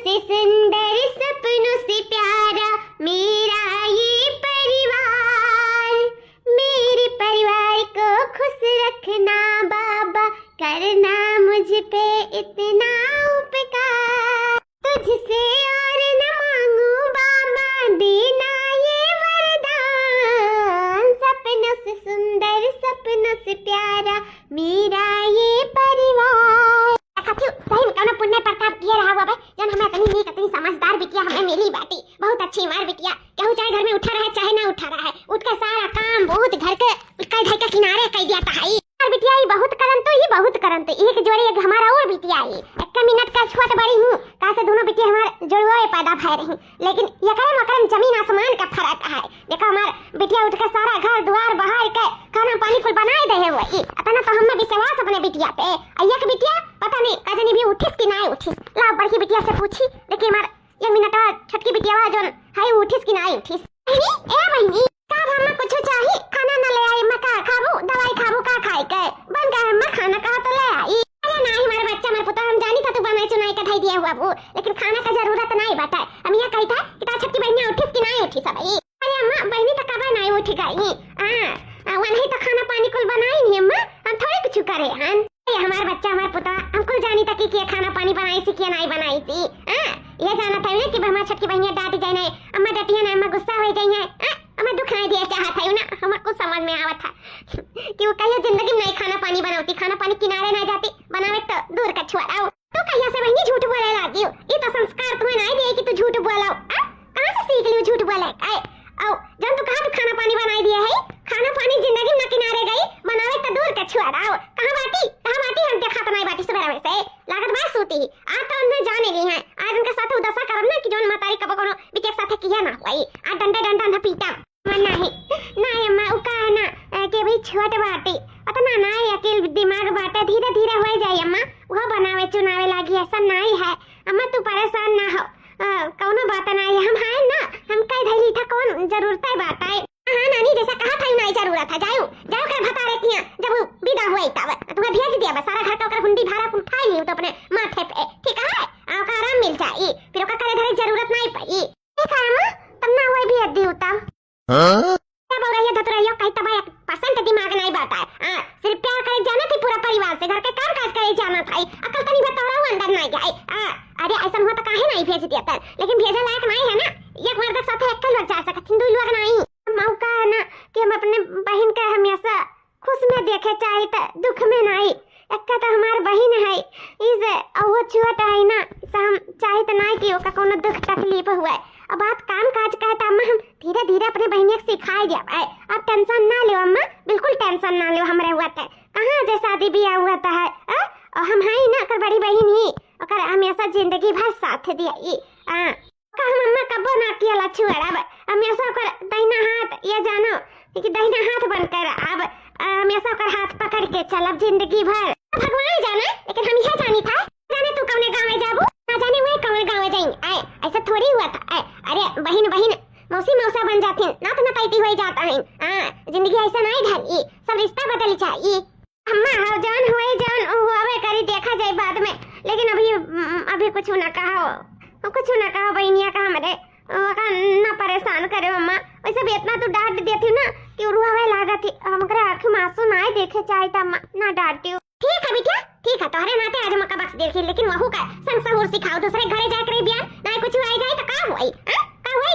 से सुंदर सपनों से प्यारा मेरा ये परिवार। मेरे परिवार को खुश रखना बाबा, करना मुझ पे इतना उपकार। तुझसे और न मांगू बाबा, देना ये वरदान। सपनों से सुंदर सपनों से प्यारा मेरा ये परिवार। पुण्य प्रताप किया रहा हुआ भाई, जन हमें इतनी नीक इतनी समझदार बिटिया हमें मिली बाटी। बहुत अच्छी मार बिटिया, केहू चाहे घर में उठा रहा है चाहे ना उठा रहा है, उठ का सारा काम बहुत घर के कई के किनारे कर दिया था। यार बिटिया ये बहुत करन तो एक जोड़ी एक हमारा और बिटिया है। एक मिनट का छोट बड़ी हूँ का से दोनों बिटिया हमारे जोड़वा पैदा भय रही, लेकिन ये करम अकरम जमीन आसमान का फर्क है। देखो हमार बिटिया उठ के सारा घर द्वार बहार के खाना पानी कुल बनाए दे हुए इतना तो हमें विश्वास अपने बिटिया पे। अय्या के बिटिया पता नहीं कजनी भी उठिस कि ना उठिस, ला बड़की बिटिया से पूछी लेकिन हमार एक मिनट छटकी बिटिया जोन है उठिस कि ना उठिस। ए बहनी का हमें कुछ चाहिए खाना ना ले आई, मैं का खाबू दवाई खाबू का खाए के बन गए मैं खाना कहा तो ले आई। अरे नहीं हमारे बच्चा हमारे पुत्र हम जानी था तू बनाई चुनाई का धाई दिया हुआ वो, लेकिन खाना का जरूरत नहीं बता। हम ये कही था कि ता छटकी बहनी उठिस कि ना उठिस। अरे अम्मा बहनी तो कब नहीं उठ गई, हां वही तो खाना पानी कुल बनाई नहीं अम्मा, हम थोड़ी कुछ करे हन। हमारे बच्चा हमारे पुत्र हमको जानी था कि खाना पानी बनाई थी कि नहीं बनाई थी। ये जाना था ना कि हमारी छटकी बहनियां डांट जाए ना, अम्मा डटिया ना अम्मा गुस्सा हो जाए है, हमें दुख नहीं दिया चाहता है ना। हमको समझ में आवा था कि वो कहियो जिंदगी में नहीं खाना पानी बनाती, खाना पानी किनारे ना जाती, बनावे तो दूर का छुआओ। तो कहिया से बहनी झूठ बोले लागी हो, ये तो संस्कार तुम्हें नहीं दिए कि तू झूठ बोलाओ। कहां से सीख लियो झूठ बोले? आओ जब तू कहां तू खाना पानी बनाई दिया है, खाना पानी जिंदगी में किनारे गई, बनावे तो दूर का छुआओ। कहां बाटी हम देखा तो नहीं बाटी सुबह में से लागत बात सोती आ तो उनने जाने ली है। आज उनके साथ उदसा करम ना कि जोन मातारी कब कोनो बिटिया के साथ किया ना हुई, आ डंडा ना पीटा नहीं अम्मा उका है ना के भाई छोट बाटी अतना ना अकेल दिमाग बाटे धीरे धीरे हो जाए अम्मा, वो बनावे चुनावे लागी ऐसा नहीं है। अम्मा तू परेशान ना हो, कौनो बात नहीं, हम है ना, हम कह धैली था कौन जरूरत है बात है। हां नानी जैसा कहा था नहीं जरूरत है, जाओ कर बता रही थी जब वो विदा हुई तब तुम्हें भेज दिया, बस सारा घर का हुंडी भाड़ा उठा ली तो अपने माथे पे, ठीक है आपका आराम मिल जाए, फिर ओका करे धरे जरूरत नहीं पड़ी। ठीक है अम्मा तब ना हुई भी अद्दी होता क्या बोल रही है धतुरैया, कहीं तब 1% दिमाग नहीं बाता है। सिर्फ प्यार करे जाना थी पूरा परिवार से, घर के काम काज करे जाना था, अकल तो नहीं बताओ अंदर नहीं गए। अरे ऐसा हुआ तो काहे नहीं भेज दिया था, लेकिन भेजे लायक नहीं है ना, एक बार तक साथ अकेले जा सकत दो लोग नहीं। मौका है ना कि हम अपने बहन का हमेशा खुश में देखे चाहे तो दुख में नहीं। एक तो हमारी बहन है इसे वो छुआता है ना, हम चाहे तो नहीं कि ओका कोनो दुख तकलीफ हुआ है। अब बात काम काज का है तो अम्मा हम धीरे धीरे अपने बहनिया को सिखाए जाए। आप टेंशन ना लो अम्मा, बिल्कुल टेंशन ना लो, हमारे हुआ था कहाँ से शादी ब्याह हुआ था है, और हम है ना कर बड़ी बहन ही और हमेशा जिंदगी भर साथ दिया। हम अम्मा कबो ना किया लछुआड़ा हमेशा कर दाहिना हाथ, ये जानो कि दाहिना हाथ बनकर अब हमेशा कर हाथ पकड़ के चलब जिंदगी भर। भगवान जाने, लेकिन हम यह जानी था जाने तू कौने गाँव में जाबू ना जाने वही कौने गाँव में जाएंगे, ऐसा थोड़ी हुआ था। अरे बहन मौसी मौसा बन जाती ना तो पैती हो जाता है। जिंदगी ऐसा नहीं ढली, सब रिश्ता बदल चाहिए। अम्मा हो जान हुए जान हुआवे करी देखा जाए बाद में, लेकिन अभी कुछ ना कहो बहनिया का हमारे ना परेशान करे अम्मा। वैसे भी इतना तो डांट देती ना कि रुआवे लागा थी, हमकरे आंखों में आंसू ना देखे चाहे तो अम्मा ना डांटी। ठीक है बेटा ठीक है, तोहरे नाते आज मक्का बख्श देखी, लेकिन वहू का संसार सिखाओ, दूसरे घरे जा करे बियान ना कुछ आई जाए तो का हुई,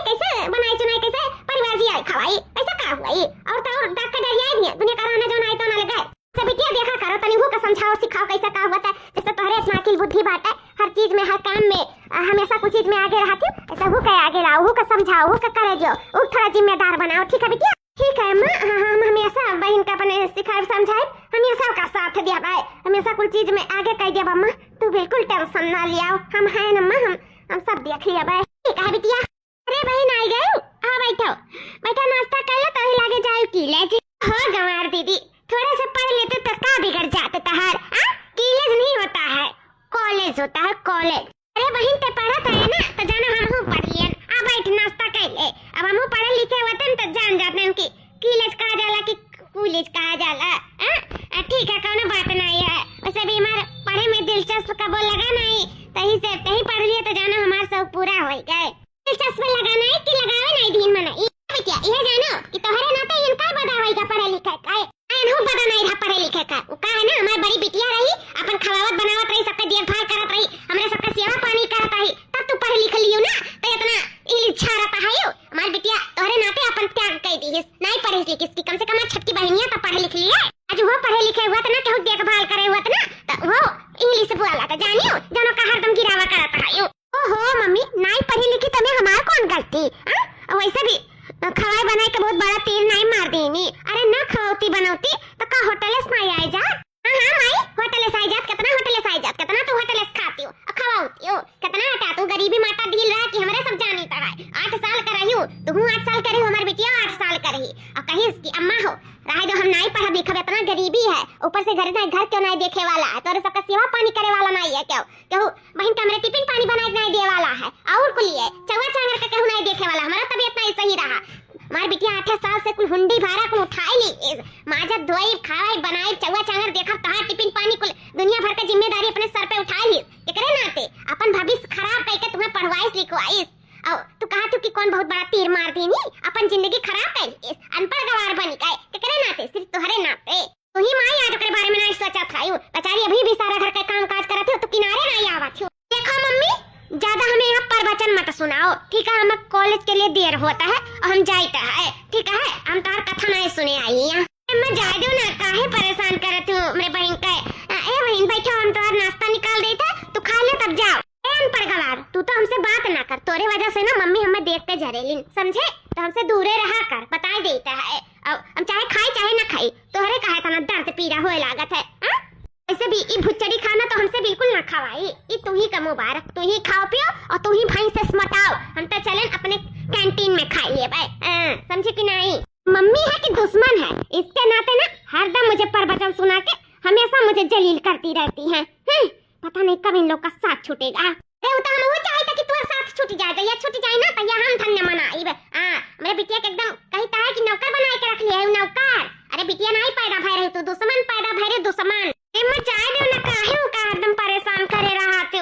कैसे बनाई चुनाई कैसे परिवार जी आई खवाई ऐसा का हुई। और तो और डाक का डरिया नहीं है, दुनिया का रहना जो ना तो ना लगा सब बिटिया देखा करो तनी वो का समझाओ सिखाओ कैसा का हुआ था। जैसे तोहरे इतना अकल बुद्धि बात है, हर चीज में हर काम में हमेशा कुछ चीज में आगे रहती, ऐसा वो का आगे लाओ, वो का समझाओ, वो का करे जो, वो थोड़ा जिम्मेदार बनाओ। ठीक है बिटिया ठीक है अम्मा, हम हमेशा बहन का अपने सिखाए समझाए, हमेशा का साथ दिया भाई, हमेशा कुछ चीज में आगे कह दिया अम्मा, तू बिल्कुल टेंशन ना लियाओ, हम हैं अम्मा, हम सब देख लिया भाई। ठीक है बिटिया। अरे बहन आई गई, हाँ बैठो नाश्ता कर लो तो ही लागे जाओ कीले। हाँ गंवार दीदी थोड़ा सा पढ़ लेते तो का बिगड़ जाते तहार, कीलेज नहीं होता है कॉलेज होता है कॉलेज। अरे बहन ते पढ़त है ना तो जानो हम पढ़ लिए, अब बैठ नाश्ता कर ले, अब हम पढ़े लिखे होते तो जान जाते हैं कि कीलेज कहा जाला कि कॉलेज कहा जाला। ठीक है कोनो बात नहीं है, वैसे भी हमारे पढ़े में दिलचस्प कबो लगा नहीं, तही से तही पढ़ लिए तो जानो हमार सब पूरा हो गए। दिलचस्प लगाना है कि लगावे नहीं दिन मना बिटिया ये जानो कि तोहरे नाते इनका बदावई का पढ़े लिखे का एनहु बदा नहीं रहा पढ़े लिखे का उ का है ना हमार बड़ी बिटिया रही अपन खवावत बनावत रही सबके देखभाल करत रही हमरे सबके सेवा पानी करत रही तब तू पढ़ लिख लियो ना तो इतना इच्छा रहता है यो हमार बिटिया तोहरे नाते अपन त्याग कर दीस नहीं पढ़े लिखिस की कम से कम छटकी बहनिया तो पढ़े लिख लिए आज वो पढ़े लिखे हुआ था ना केहू देखभाल करे हुआ था ना तो वो इंग्लिश बोला था जानियो जानो का हरदम गिरावा करता है यो ओहो मम्मी नहीं पढ़ी लिखी तमे हमार कौन गलती वैसे भी खवाई बनाए के बहुत बड़ा तीर नहीं मार देनी अरे न खवती बनौती तो का होटल से नहीं आई जा हां माई होटल से आई जात कितना होटल से आई जात कितना तू होटल से खाती हो खवाती हो कितना हटा तू गरीबी माता ढील रहा कि हमरे सब जानी ता है 8 साल कर रही हूं तू 8 साल करी हमार बिटिया 8 साल करी अब कहीं इसकी अम्मा हो रहे दो हम नहीं पढ़ा लिखा इतना गरीबी है ऊपर से घर क्यों नहीं देखे वाला है तोरे सबका सेवा पानी करे वाला नहीं है क्यों क्यों बहन का मेरे टिफिन पानी बनाए नहीं दे वाला है और को लिए चवा चांगर का क्यों नहीं देखे वाला हमारा तबीयत नहीं सही रहा मार बिटिया 8 साल से कुल हुंडी भारा को उठाई ली माजा धोई खाई बनाई चवा चांगर देखा कहां टिफिन पानी कुल दुनिया भर का जिम्मेदारी अपने सर पे उठाई ली एकरे नाते अपन भविष्य खराब करके तुम्हें पढ़वाइस लिखवाइस और तू कहा तू कि कौन बहुत बड़ा तीर मार देनी अपन जिंदगी खराब कर अनपढ़ गवार बन गए एकरे नाते सिर्फ तुम्हारे नाते तू ही मां याद ओकरे बारे में नहीं सोचा था यू बेचारी अभी भी सारा घर का काम काज करत हो तो किनारे नहीं आवत हो देखो मम्मी ज्यादा हमें यहाँ प्रवचन मत सुनाओ ठीक है हमें कॉलेज के लिए देर होता है और हम जाते है ठीक है हम तार कथा नहीं सुने आई यहाँ मैं जा दूं ना काहे परेशान करत हूँ मेरे बहन का ए बहन बैठो हम तुम्हारा नाश्ता निकाल देते तू खा ले तब जाओ अनपढ़ गवार तू तो हमसे बात ना कर तोरे वजह से ना मम्मी हमें देखते जरेलिन समझे तो हमसे दूरे रहा कर बता देता है अब हम चाहे खाई चाहे ना खाई तोहरे कहे तना दर्द पीड़ा होए लागत है ऐसे भी ई भुच्चड़ी खाना तो हमसे बिल्कुल ना खवाई ई तू ही का मुबारक तू ही खाओ पियो और तू ही भाई से स्मटाओ हम तो चलें अपने कैंटीन में खाई ले भाई समझे कि नहीं मम्मी है कि दुश्मन है इसके नाते ना हरदम मुझे प्रवचन सुना के हमेशा मुझे जलील करती रहती है पता नहीं कब इन लोग का साथ छूटेगा अरे उता हम वो चाहता कि तुम्हारा साथ छूट जाए या छूट जाए ना तो या हम धन्य मनाई मेरे बिटिया के एकदम कहता है कि नौकर बना के रख लिया नौकर अरे बिटिया नहीं पैदा भय रही तू दुश्मन पैदा भय रे दुश्मन मैं चाय दो ना काहे हो का एकदम परेशान करे रहा तू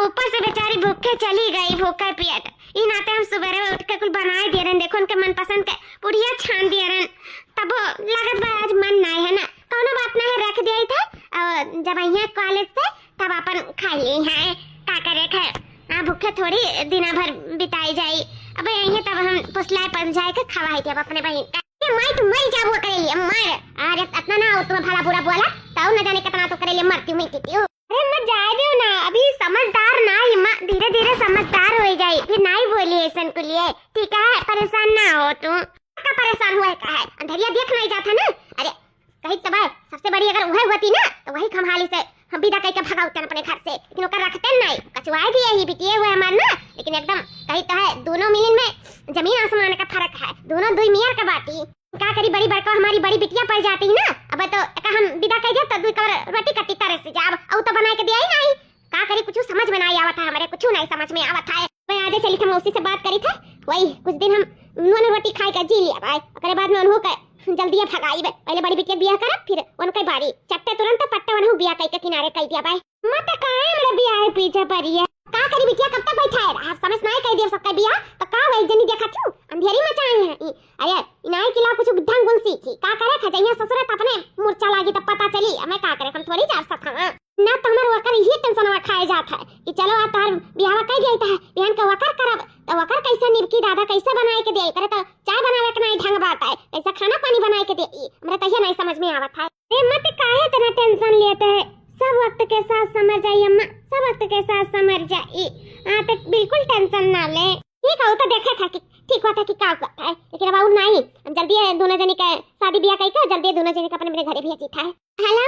ऊपर से बेचारी भूखे चली गई भूखे पियत इन नाते हम सुबह उठ के कुछ बनाए दे रहे देखो उनके मनपसंद के पुड़िया छान दिए रहे तब लागत बा आज मन नहीं है ना कोनो बात नहीं रख दिया था जब यहाँ कॉलेज से तब अपन खा ली है का करे खे भूखे थोड़ी दिन भर बिताई जाई अब यही तब हम पुसलाए पर जाए के खवाई थे अपने बहन का मैं तो मर जाबो करे लिए मर अरे इतना ना तुम भला बुरा बोला ताऊ न जाने कितना तो करे लिए मरती हूं मैं अरे मैं जाए दियो ना अभी समझदार ना हिम्मा धीरे धीरे समझदार हो जाए फिर नहीं बोली ऐसन के लिए ठीक है परेशान ना हो तुम का परेशान हुआ का है अंधेरिया देख नहीं जाता ना अरे कहीं तब सबसे बड़ी अगर वह होती ना तो वही खमहाली से हम विदा कह के भगाते अपने घर से लेकिन ओकर रखते नहीं कचवाए दिए ही बिटिए हुए हमार ना लेकिन एकदम कहीं तो है दोनों मिलन में जमीन आसमान का फर्क है दोनों दुई मियार का बाती क्या करी बड़ी बड़का हमारी बड़ी बिटिया पड़ जाती है ना अब तो हम विदा कह दिया तो दुई कवर रोटी कट्टी तरह से जाब औ तो बनाए के दिया ही नहीं का करी कुछ समझ में नहीं आवत है हमारे कुछ नहीं समझ में आवत है मैं आजे चली थी मौसी से बात करी था वही कुछ दिन हम उन्होंने रोटी खाए का जी लिया भाई ओकरे बाद में उन्हों का जल्दी भगाई पहले बड़ी बिटिया बियाह कर फिर उनके बारी चट्टे तुरंत पट्टे उन्हों बियाह कह के किनारे कह दिया भाई मत काहे मेरे बियाह पीछे पड़ी है का करी बिटिया कब तक बैठा है आप समझ नहीं कह दिया सबका बियाह तो का वही जनी देखा क्यों अंधेरी में चाहे है अरे इनाई किला कुछ ढंग गुण सीखी का करे खजैया ससुर त अपने मूर्छा लागी तब पता चली हमें का करे हम थोड़ी जा सकता ना तो हमारे वकर ही टेंशन में खाए जाता है कि चलो आ तार बियाह कह देता है बहन का वकर करब तो वकर कैसे निरकी दादा कैसे बनाए के दे करे तो चाय बनावे के नहीं ढंग बात है कैसा खाना पानी बनाए के दे हमरा तो ये नहीं समझ में आवत है ए मत काहे इतना टेंशन लेते है सब वक्त के साथ समझ जाई अम्मा सब वक्त के साथ समझ जाई तो बिल्कुल टेंशन ना ले ठीक है तो देखा था कि ठीक हुआ था कि क्या होता है लेकिन अब और नहीं जल्दी दोनों जने का शादी ब्याह कह के जल्दी दोनों जने का अपने मेरे घरे भेजी था हेलो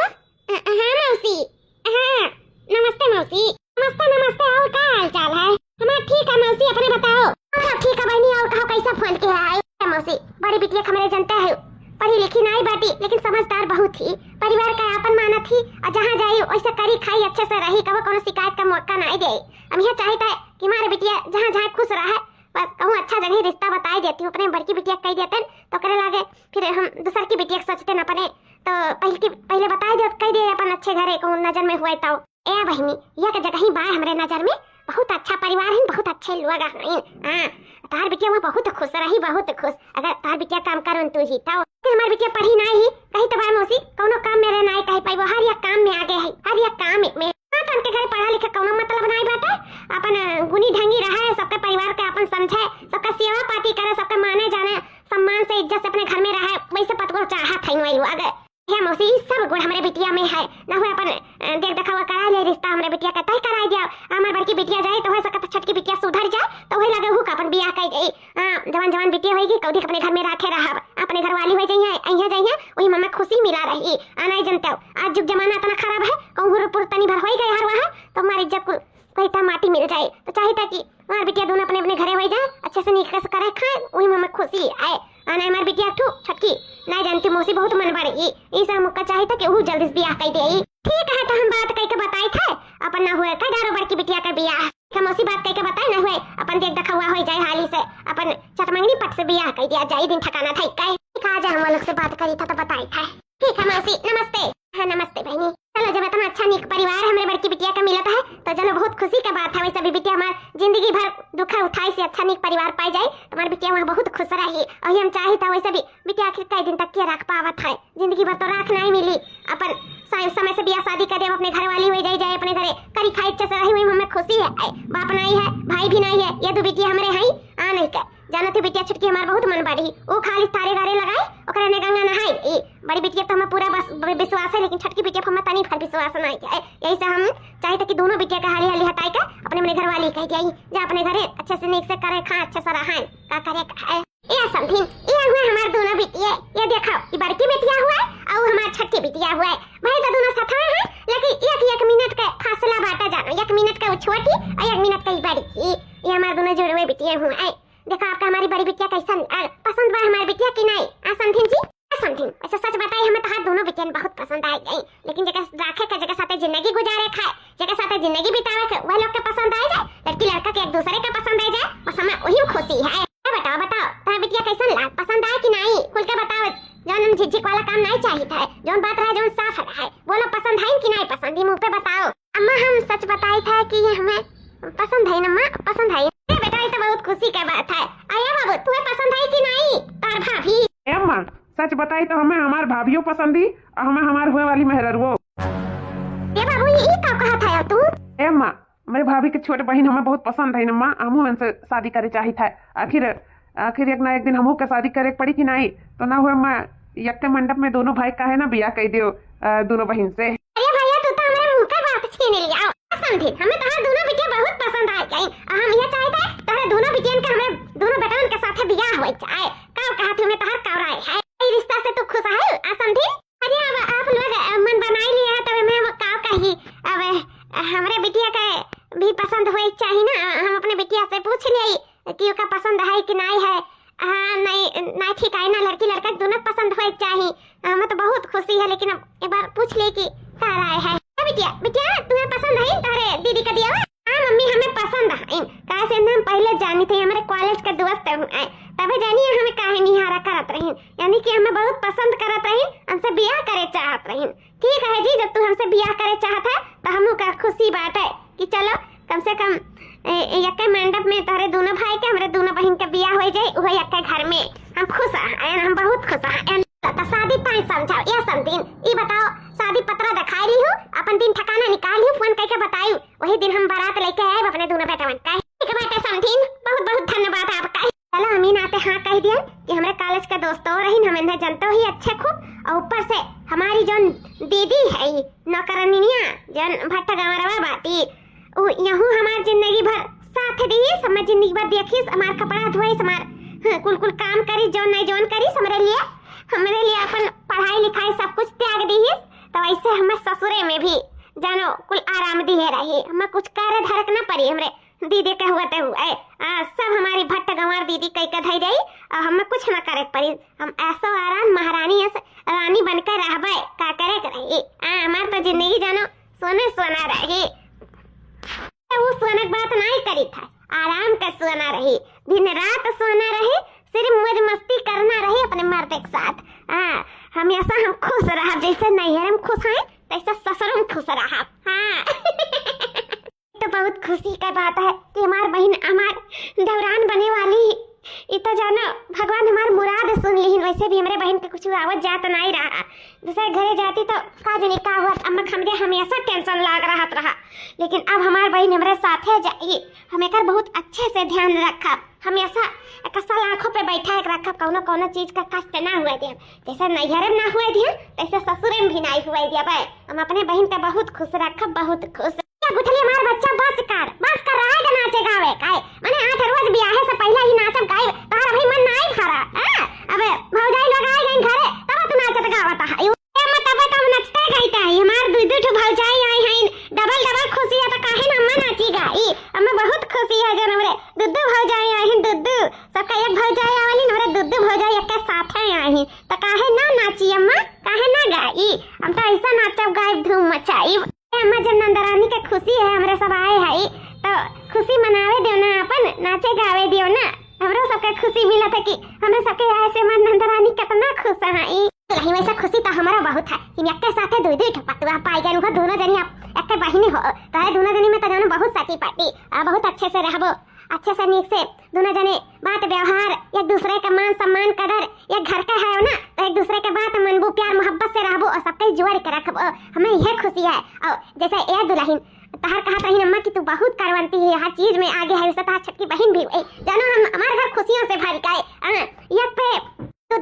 हां मौसी हां नमस्ते मौसी नमस्ते नमस्ते और क्या हाल चाल है हमारा ठीक है मौसी अपने बताओ ठीक है बहनी और कहो कैसा फोन किया है मौसी बड़ी बिटिया हमारे जनता है पढ़ी लिखी नहीं बाटी लेकिन समझदार बहुत थी परिवार का आपन माना थी और जहाँ जाई वैसे करी खाई अच्छे से रही कभी कोनो शिकायत का मौका नहीं दे हम यह चाहता है कि हमारे बिटिया जहाँ जहाँ खुश रहे बस कहूँ अच्छा जगह रिश्ता बताई देती हूँ अपने बड़की बिटिया कह देते तो करे लागे फिर हम दूसर की बिटिया सोचते न पड़े तो पहले बता दे कह दे अपन अच्छे घरे को नजर में हुए तो ए बहनी यह के जगह ही बा हमरे नजर में बहुत अच्छा परिवार है बहुत अच्छे लोग हैं। हां तार बिटिया में बहुत खुश रही बहुत खुश अगर तार बिटिया काम करन तू ही तो हमार बिटिया पढ़ी नहीं कहीं तो बा मौसी कोनो काम में नहीं कहीं पाई वो हर एक काम में आगे है हर एक काम में अपन के घर पढ़ा लिखा कोनो मतलब नहीं बाटे अपन गुनी ढंगी रहा सबके परिवार के अपन समझे सबका सेवा पाती करे सबके माने जाने सम्मान से इज्जत से अपने घर में रहे वैसे पतगो चाहत है वही अगर ये मौसी सब गुण हमारे बिटिया में है ना हुए अपन देख दिखावा करा ले रिश्ता हमारे बिटिया का तय करा दिया हमारे बड़की बिटिया जाए तो हो सकता तो छटकी बिटिया सुधर जाए तो वही लगे हु का अपन बियाह कर दे जवान जवान बिटिया होगी कौदी अपने घर में रखे रहा अपने घर वाली हो जाइए अइया जाइए वही मम्मा खुशी मिला रही आना जनता आज जुग जमाना इतना खराब है कहूँ पुर तनी भर हो गए हर वहाँ तो हमारी इज्जत को पैसा माटी मिल जाए तो चाहिए कि हमारे बिटिया दोनों अपने अपने घरे हो जाए अच्छे से निकल से करे खाए वही मम्मा खुशी आए आना हमारी बिटिया ठू छटकी नहीं जानती मौसी बहुत मन बढ़ेगी ऐसा मौका चाहिए था कि वो जल्दी से ब्याह कर दे ठीक है तो हम बात करके बताई थे अपन ना हुए का डारो बड़की बिटिया का ब्याह मौसी बात करके बताए ना हुए अपन देख देखा हुआ हो जाए हाली से अपन चटमंगनी पट से ब्याह कर दिया जाए दिन ठकाना था कहे आज हम लोग से बात करी था तो बताई था ठीक है मौसी नमस्ते। हाँ नमस्ते बहनी चलो जब इतना अच्छा निक परिवार हमारे बड़की बिटिया का मिलता है तो चलो बहुत खुशी का बात है वैसे भी बिटिया हमारे जिंदगी भर दुख उठाई से अच्छा निक परिवार पाई जाए तुम्हारी बिटिया वहाँ बहुत खुश रही और हम चाहे था वैसे भी बिटिया आखिर कई दिन तक क्या रख पावत है जिंदगी भर तो राख नहीं मिली अपन समय से ब्याह शादी कर दे अपने घर वाली हो जाए अपने घरे करी खाई अच्छे से रही हुई हमें खुशी है बाप नहीं है भाई भी नहीं है ये दो बिटिया हमारे हैं आ नहीं कर जाना थे बिटिया छुटकी हमारे बहुत मन बढ़ी वो खाली तारे गारे लगाए ओकरा ने गंगा नहाई बड़ी बिटिया तो हमें पूरा बस विश्वास है लेकिन छटकी बिटिया पर हमें तनी भर विश्वास नहीं है यही से हम चाहते कि दोनों बिटिया का हाली हाली हटाई कर अपने अपने घर वाली कह दिया जा अपने घरे अच्छे से नीक से करे खा अच्छे से रहा का करे ये समझी ये हुआ हमारे दोनों बिटिया ये देखो ये बड़की बिटिया हुआ और हमारे छटकी बिटिया हुआ भाई तो दोनों साथ है लेकिन एक मिनट का फासला बांटा जानो 1 मिनट का वो छोटी और 1 मिनट का ये बड़ी ये हमारे दोनों जुड़े हुए बिटिया हुए देखो आपका हमारी बड़ी बिटिया कैसा पसंद बा हमारी बिटिया की नहीं समझिन जी समझिन ऐसा सच बताइए हमें तो हाथ दोनों बिटिया बहुत पसंद आई गई लेकिन जगह राखे का जगह साथे जिंदगी गुजारे खाए जगह साथे जिंदगी बितावे के वह लोग के पसंद आ जाए लड़की लड़का के एक दूसरे का पसंद आ जाए बस हमें वही खुशी है बताओ तारा बिटिया कैसा लाग पसंद आए कि नहीं खुल के बताओ जौन झिझक वाला काम नहीं चाहिए था जौन बात रहा जौन साफ रहा बोलो पसंद है कि नहीं पसंद मुंह पे बताओ अम्मा हम सच बताई था कि ये हमें पसंद है ना पसंद है बेटा ये तो बहुत खुशी की बात है आया बाबू तुम्हें पसंद है कि नहीं तार भाभी अम्मा सच बताई तो हमें हमार भाभियों पसंद ही और हमें हमार हुए वाली मेहररुओ ये बाबू ये क्या कहा था तू अम्मा मेरे भाभी की छोटे बहन हमें बहुत पसंद है अम्मा हमू उनसे शादी करे चाहिए था आखिर एक ना एक दिन हमू के शादी करे पड़ी कि नहीं तो ना हुए मैं यक्के मंडप में दोनों भाई का है ना बियाह कह दियो दोनों बहन से अरे भैया तू तो हमारे मुंह पे बात छीन लिया समझी हमें तो दोनों बिटिया बहुत पसंद आए गई हम ये चाहते हैं तारे दोनों बिटियन के हमें दोनों बेटन के साथ बियाह होए जाए का कहा तुम्हें तार कवराए है ये रिश्ता से तू खुश है समझी अरे अब आप लोग मन बनाई लिया है तब मैं वो का कही अब हमारे बिटिया का भी पसंद होए चाहिए ना हम अपने बिटिया से पूछ लिए कि उसका पसंद है कि नहीं है हाँ नहीं ठीक है ना लड़की लड़का दोनों पसंद होए चाहिए हमें तो बहुत खुशी है लेकिन अब एक बार पूछ ले कि तारा है बिटिया बिटिया तुम्हें पसंद है तारे दीदी का दिया हाँ मम्मी हमें पसंद है कैसे हम पहले जानी थे हमारे कॉलेज के दोस्त हैं तभी जानिए हमें काहे निहारा करत रही यानी कि हमें बहुत पसंद करत रही हमसे ब्याह करे चाहत रही ठीक है जी जब तू हमसे ब्याह करे चाहत है तो हम का खुशी बात है कि चलो कम से कम एक मंडप में तारे दोनों भाई के हमारे दोनों बहन के ब्याह हो जाए वो एक घर में हम खुश हैं हम बहुत खुश हैं तो शादी ताई समझाओ ये समझीन ये बताओ शादी पत्र दिखाई ली हूँ अपन दिन ठकाना निकाल ली फोन करके बताई वही दिन हम बारात लेके आए अपने दोनों बेटा का ठीक है बेटा समझीन बहुत बहुत धन्यवाद आपका चलो अमीन आते हाँ कह दिया कि हमारे कॉलेज का दोस्त और रही हमें जानते ही अच्छे खूब और ऊपर से हमारी जो दीदी है नौकरानिया जन भट्टा गंवरवा बाती यहूँ हमारी जिंदगी भर साथ दी समय जिंदगी भर देखी हमारे कपड़ा धोई हमार कुल काम करी जो नहीं जोन करी हमारे लिए अपन पढ़ाई लिखाई सब कुछ त्याग दी तो ऐसे हमें ससुरे में भी जानो कुल आराम दिए रही हमें कुछ कार्य धरक न पड़ी हमरे दीदी के हुए सब हमारी भट्ट गंवार दीदी कई कधाई रही और हमें कुछ न करे पड़ी हम ऐसा आराम महारानी रानी बनकर रहबे का करे रही हमार तो जिंदगी जानो सोने सोना रही वो सोने बात नहीं करी था आराम का सोना रही दिन रात सोना रही सिर्फ मौज मस्ती करना रही अपने मर्द के साथ हमेशा हम खुश रहा, जैसे नैहर में खुश हैं तैसे ससुर में खुश रहा। हाँ तो बहुत खुशी का बात है कि हमार बहन हमार दौरान बने वाली। इतना जानो भगवान हमार मुराद सुन ली। वैसे भी हमारे बहन के कुछ आवत जात नहीं रहा, दूसरे घरे जाती तो का जाने का हुआ। अम्मा हमरे हमेशा टेंशन लाग रहा, लेकिन अब हमार बहन हमारे साथे जाई। हम एकर बहुत अच्छे से ध्यान रखा, हमेशा कसल आंखों पे बैठा एक रखा, कौनो कौनो चीज का कष्ट ना हुए दिया। जैसे नैहर में ना हुए दिया तैसे ससुर में भी नहीं हुए दिया। भाई हम अपने बहन का बहुत खुश रखा, बहुत खुश। गुठली हमार बच्चा बस कर रहा है नाचे गावे काए माने 8 रोज ब्याह से पहले ही नाचब गाए तारा भाई मन नहीं भरा। अबे भौजाई लोग आए गए घरे तब तू नाचत गावत है मत। अब तुम नचते गईता है हमार दू ठो भौजाई आई हैं, डबल खुशी है। तो काहे ना अम्मा नाची गाई, अम्मा बहुत खुशी है जन हमरे दुद्दू भौजाई आई हैं। दुद्दू सबका एक भौजाई आवली हमरे दुद्दू भौजाई एक साथ आई हैं, तो काहे ना नाची अम्मा, काहे ना गाई। हम तो ऐसा नाचब गाए धूम मचाई। अम्मा जब नंदरानी के खुशी है हमरे सब आए है तो खुशी मनावे दियो ना, अपन नाचे गावे दियो ना। हमरो सबके खुशी मिला था कि हमरे सबके आए से हमार नंदरानी कितना खुश है। नहीं वैसा खुशी तो हमारा बहुत है कि एक साथे दो दो पतवा पाई गए हो, दोनों जनी एक बहिनी हो। तो दोनों जनी में तो जानो बहुत साथी पार्टी बहुत अच्छे से रहबो, अच्छे से नीक से दोनों जने बात व्यवहार एक दूसरे का मान सम्मान कदर एक घर का है ना, तो एक दूसरे के बात मनबू प्यार मोहब्बत से रहबो और सबके जोड़ के रखबो। हमें यह खुशी है। और जैसे ए दुल्हन तहर कहत रही अम्मा कि तू बहुत करवंती है, हर चीज में आगे है, उससे तहर छटकी बहन भी जानो हम हमारे घर खुशियों से भर गए। एक पे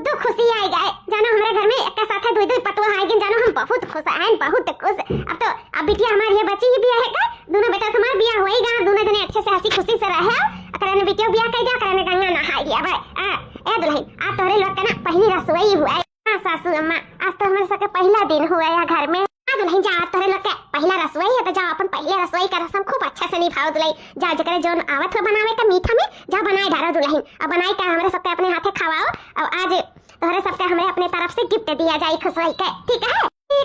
दो खुशी आई गए जानो हमारे घर में एक साथ दो पतवा आई गए जानो हम बहुत खुश हैं, बहुत खुश। अब तो अब बिटिया हमारी ये बच्ची ही बिया है, दोनों बेटा हमारा बिया हो ही गया, दोनों जने अच्छे से हंसी खुशी से रहे। अकराने बिटिया बिया कह दिया, अकराने गंगा नहा दिया। भाई ए दुल्हन आज तोरे लोग का ना पहली रसोई हुआ है। हाँ सासू अम्मा आज तो हमारे सबका पहला दिन हुआ है घर में। दुल्हन जा तोरे लोग का पहला रसोई है तो जा अपन पहले रसोई का रसम खूब अच्छा से निभाओ। दुल्हन जा जकरे जोन आवत हो बनावे का मीठा में जा बनाए डालो दुल्हन, अब बनाई का हमारे सबके अपने हाथे खवाओ। और आज तोहरे सबके हमें अपने तरफ से गिफ्ट दिया जाए खुश रही के। ठीक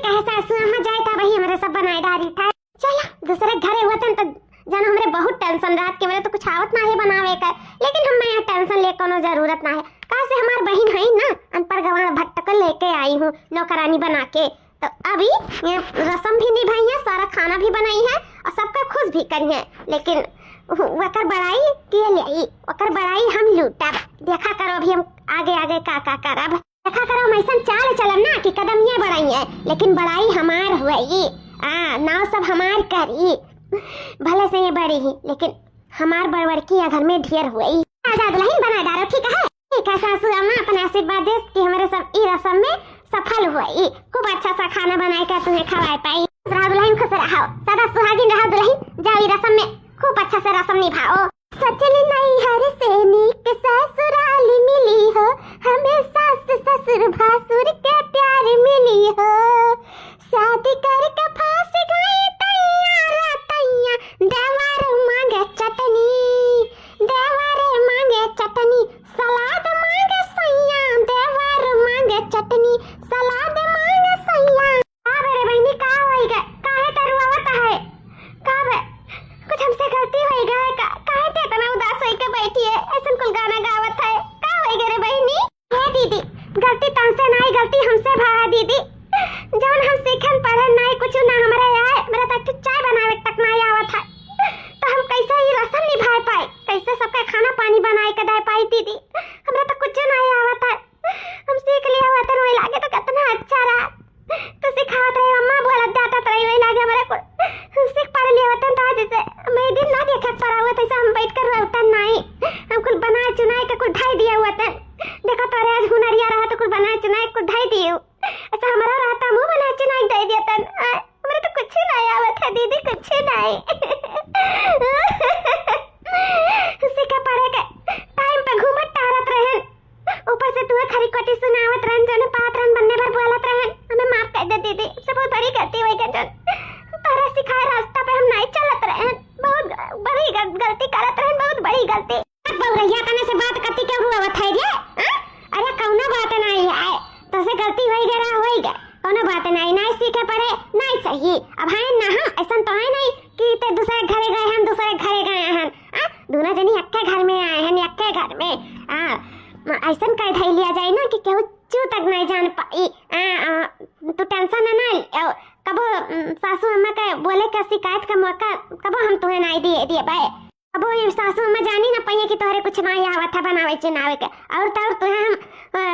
है सासू अम्मा जाए तो वही हमारे सब बनाए डाली था। चलो दूसरे घरे हुआ तो जानो हमारे बहुत टेंशन रात के मेरे तो कुछ आवत ना है बनावे का, लेकिन हम यहाँ टेंशन ले कोनो जरूरत ना है। कहा से हमार बहन है ना अनपढ़ गवार भट्टक लेके आई हूँ नौकरानी बना के, तो अभी ये रसम भी निभाई है, सारा खाना भी बनाई है और सबका खुश भी करी है। लेकिन वकर बड़ाई के लिए वकर बड़ाई हम लूटा देखा करो। अभी हम आगे आगे का करब देखा करो। हम ऐसा चाल चलब ना कि कदम ये बढ़ाई है, लेकिन बड़ाई हमार हुई नाव सब हमार करी भले से ये बड़ी ही, लेकिन हमार बड़वर की घर में ढेर हुई। आजाद नहीं बना डालो। ठीक है सासू अम्मा अपने आशीर्वाद दे कि हमारे सब ई रसम में सफल हुई, खूब अच्छा सा खाना बनाए कर तुम्हें खवाए पाई। दुल्हन खुश रहो, सदा सुहागिन रहो दुल्हन। जाओ रसम में खूब अच्छा से रसम निभाओ। सचल नहीं हर से नीक ससुराल मिली हो, हमें सास ससुर भासुर के प्यार मिली हो। शादी कर के फांस गए तैयार तैया देवर मांगे चटनी, देवर मांगे चटनी सलाद मांगे सैया, देवर मांगे चटनी सलाद मांगे सैया। मेरे बहनी का होइगा काहे तरुआवत है काबे कुछ हमसे गलती होइगा काहे ते इतना उदास होई के बैठी है ऐसन कुल गाना गावत है का होइगा रे बहनी। हे दीदी गलती तुमसे नहीं गलती हमसे भा दीदी, जवन हम सीखन पढ़न नहीं कुछ ना हमारे आए मेरा तक चाय बनावे तक नहीं आवत है, तो हम कैसे ही रसम निभा पाए, कैसे सबका खाना पानी बनाए के दे पाई दीदी। हमरा तो कुछ नहीं आवत है, हम सीख लिया हुआ तो वही लागे तो कितना अच्छा रहा। तो सिखावत रहे अम्मा बोलत जाता तो वही लागे हमारे को हम सीख पढ़ लिया होता तो आज से मैं दिन ना देखे पड़ा हुआ तो हम बैठ कर रहता नहीं, हम कुछ बनाए चुनाए के कुछ ढाई दिया हुआ था। देखो तो आज हुनरिया रहा तो कुछ बनाए चुनाए कुछ ढाई दिए, ऐसा हमारा रहता मुंह बनाए चुनाए दे दिया था। हमारे तो कुछ नहीं आवत है दीदी, कुछ नहीं सीखा पड़ेगा। टाइम पे घूमत टहरत रहन, ऊपर से तुम्हें खरी कोटी सुनावत रहन, जने पात रहन बनने भर बोलत रहन। हमें माफ कर दे दीदी, सब बहुत बड़ी गलती हुई के जन तारा सिखाए रास्ता पे हम नहीं चलत रहन, बहुत बड़ी गलती करत रहन, बहुत बड़ी गलती। बहुरैया तने से बात करती क्यों हुआ बता रे? अरे कौनो बात नहीं है, तो से गलती होई गया कौनो बात नहीं सीखे पड़े नहीं सही। अब है ना हम ऐसा तो है नहीं कि ते दूसरे घरे गए हम दूसरे घरे गए हैं, दोनों जनी अक्के घर में आए हैं अक्के घर में। ऐसा कह धै लिया जाए ना कि केहू चू तक नहीं जान पाई। अब वो सासू अम्मा जानी ना पहिए कि तोहरे कुछ नहीं आवत है बनावे चुनावे के और तब तुहे हम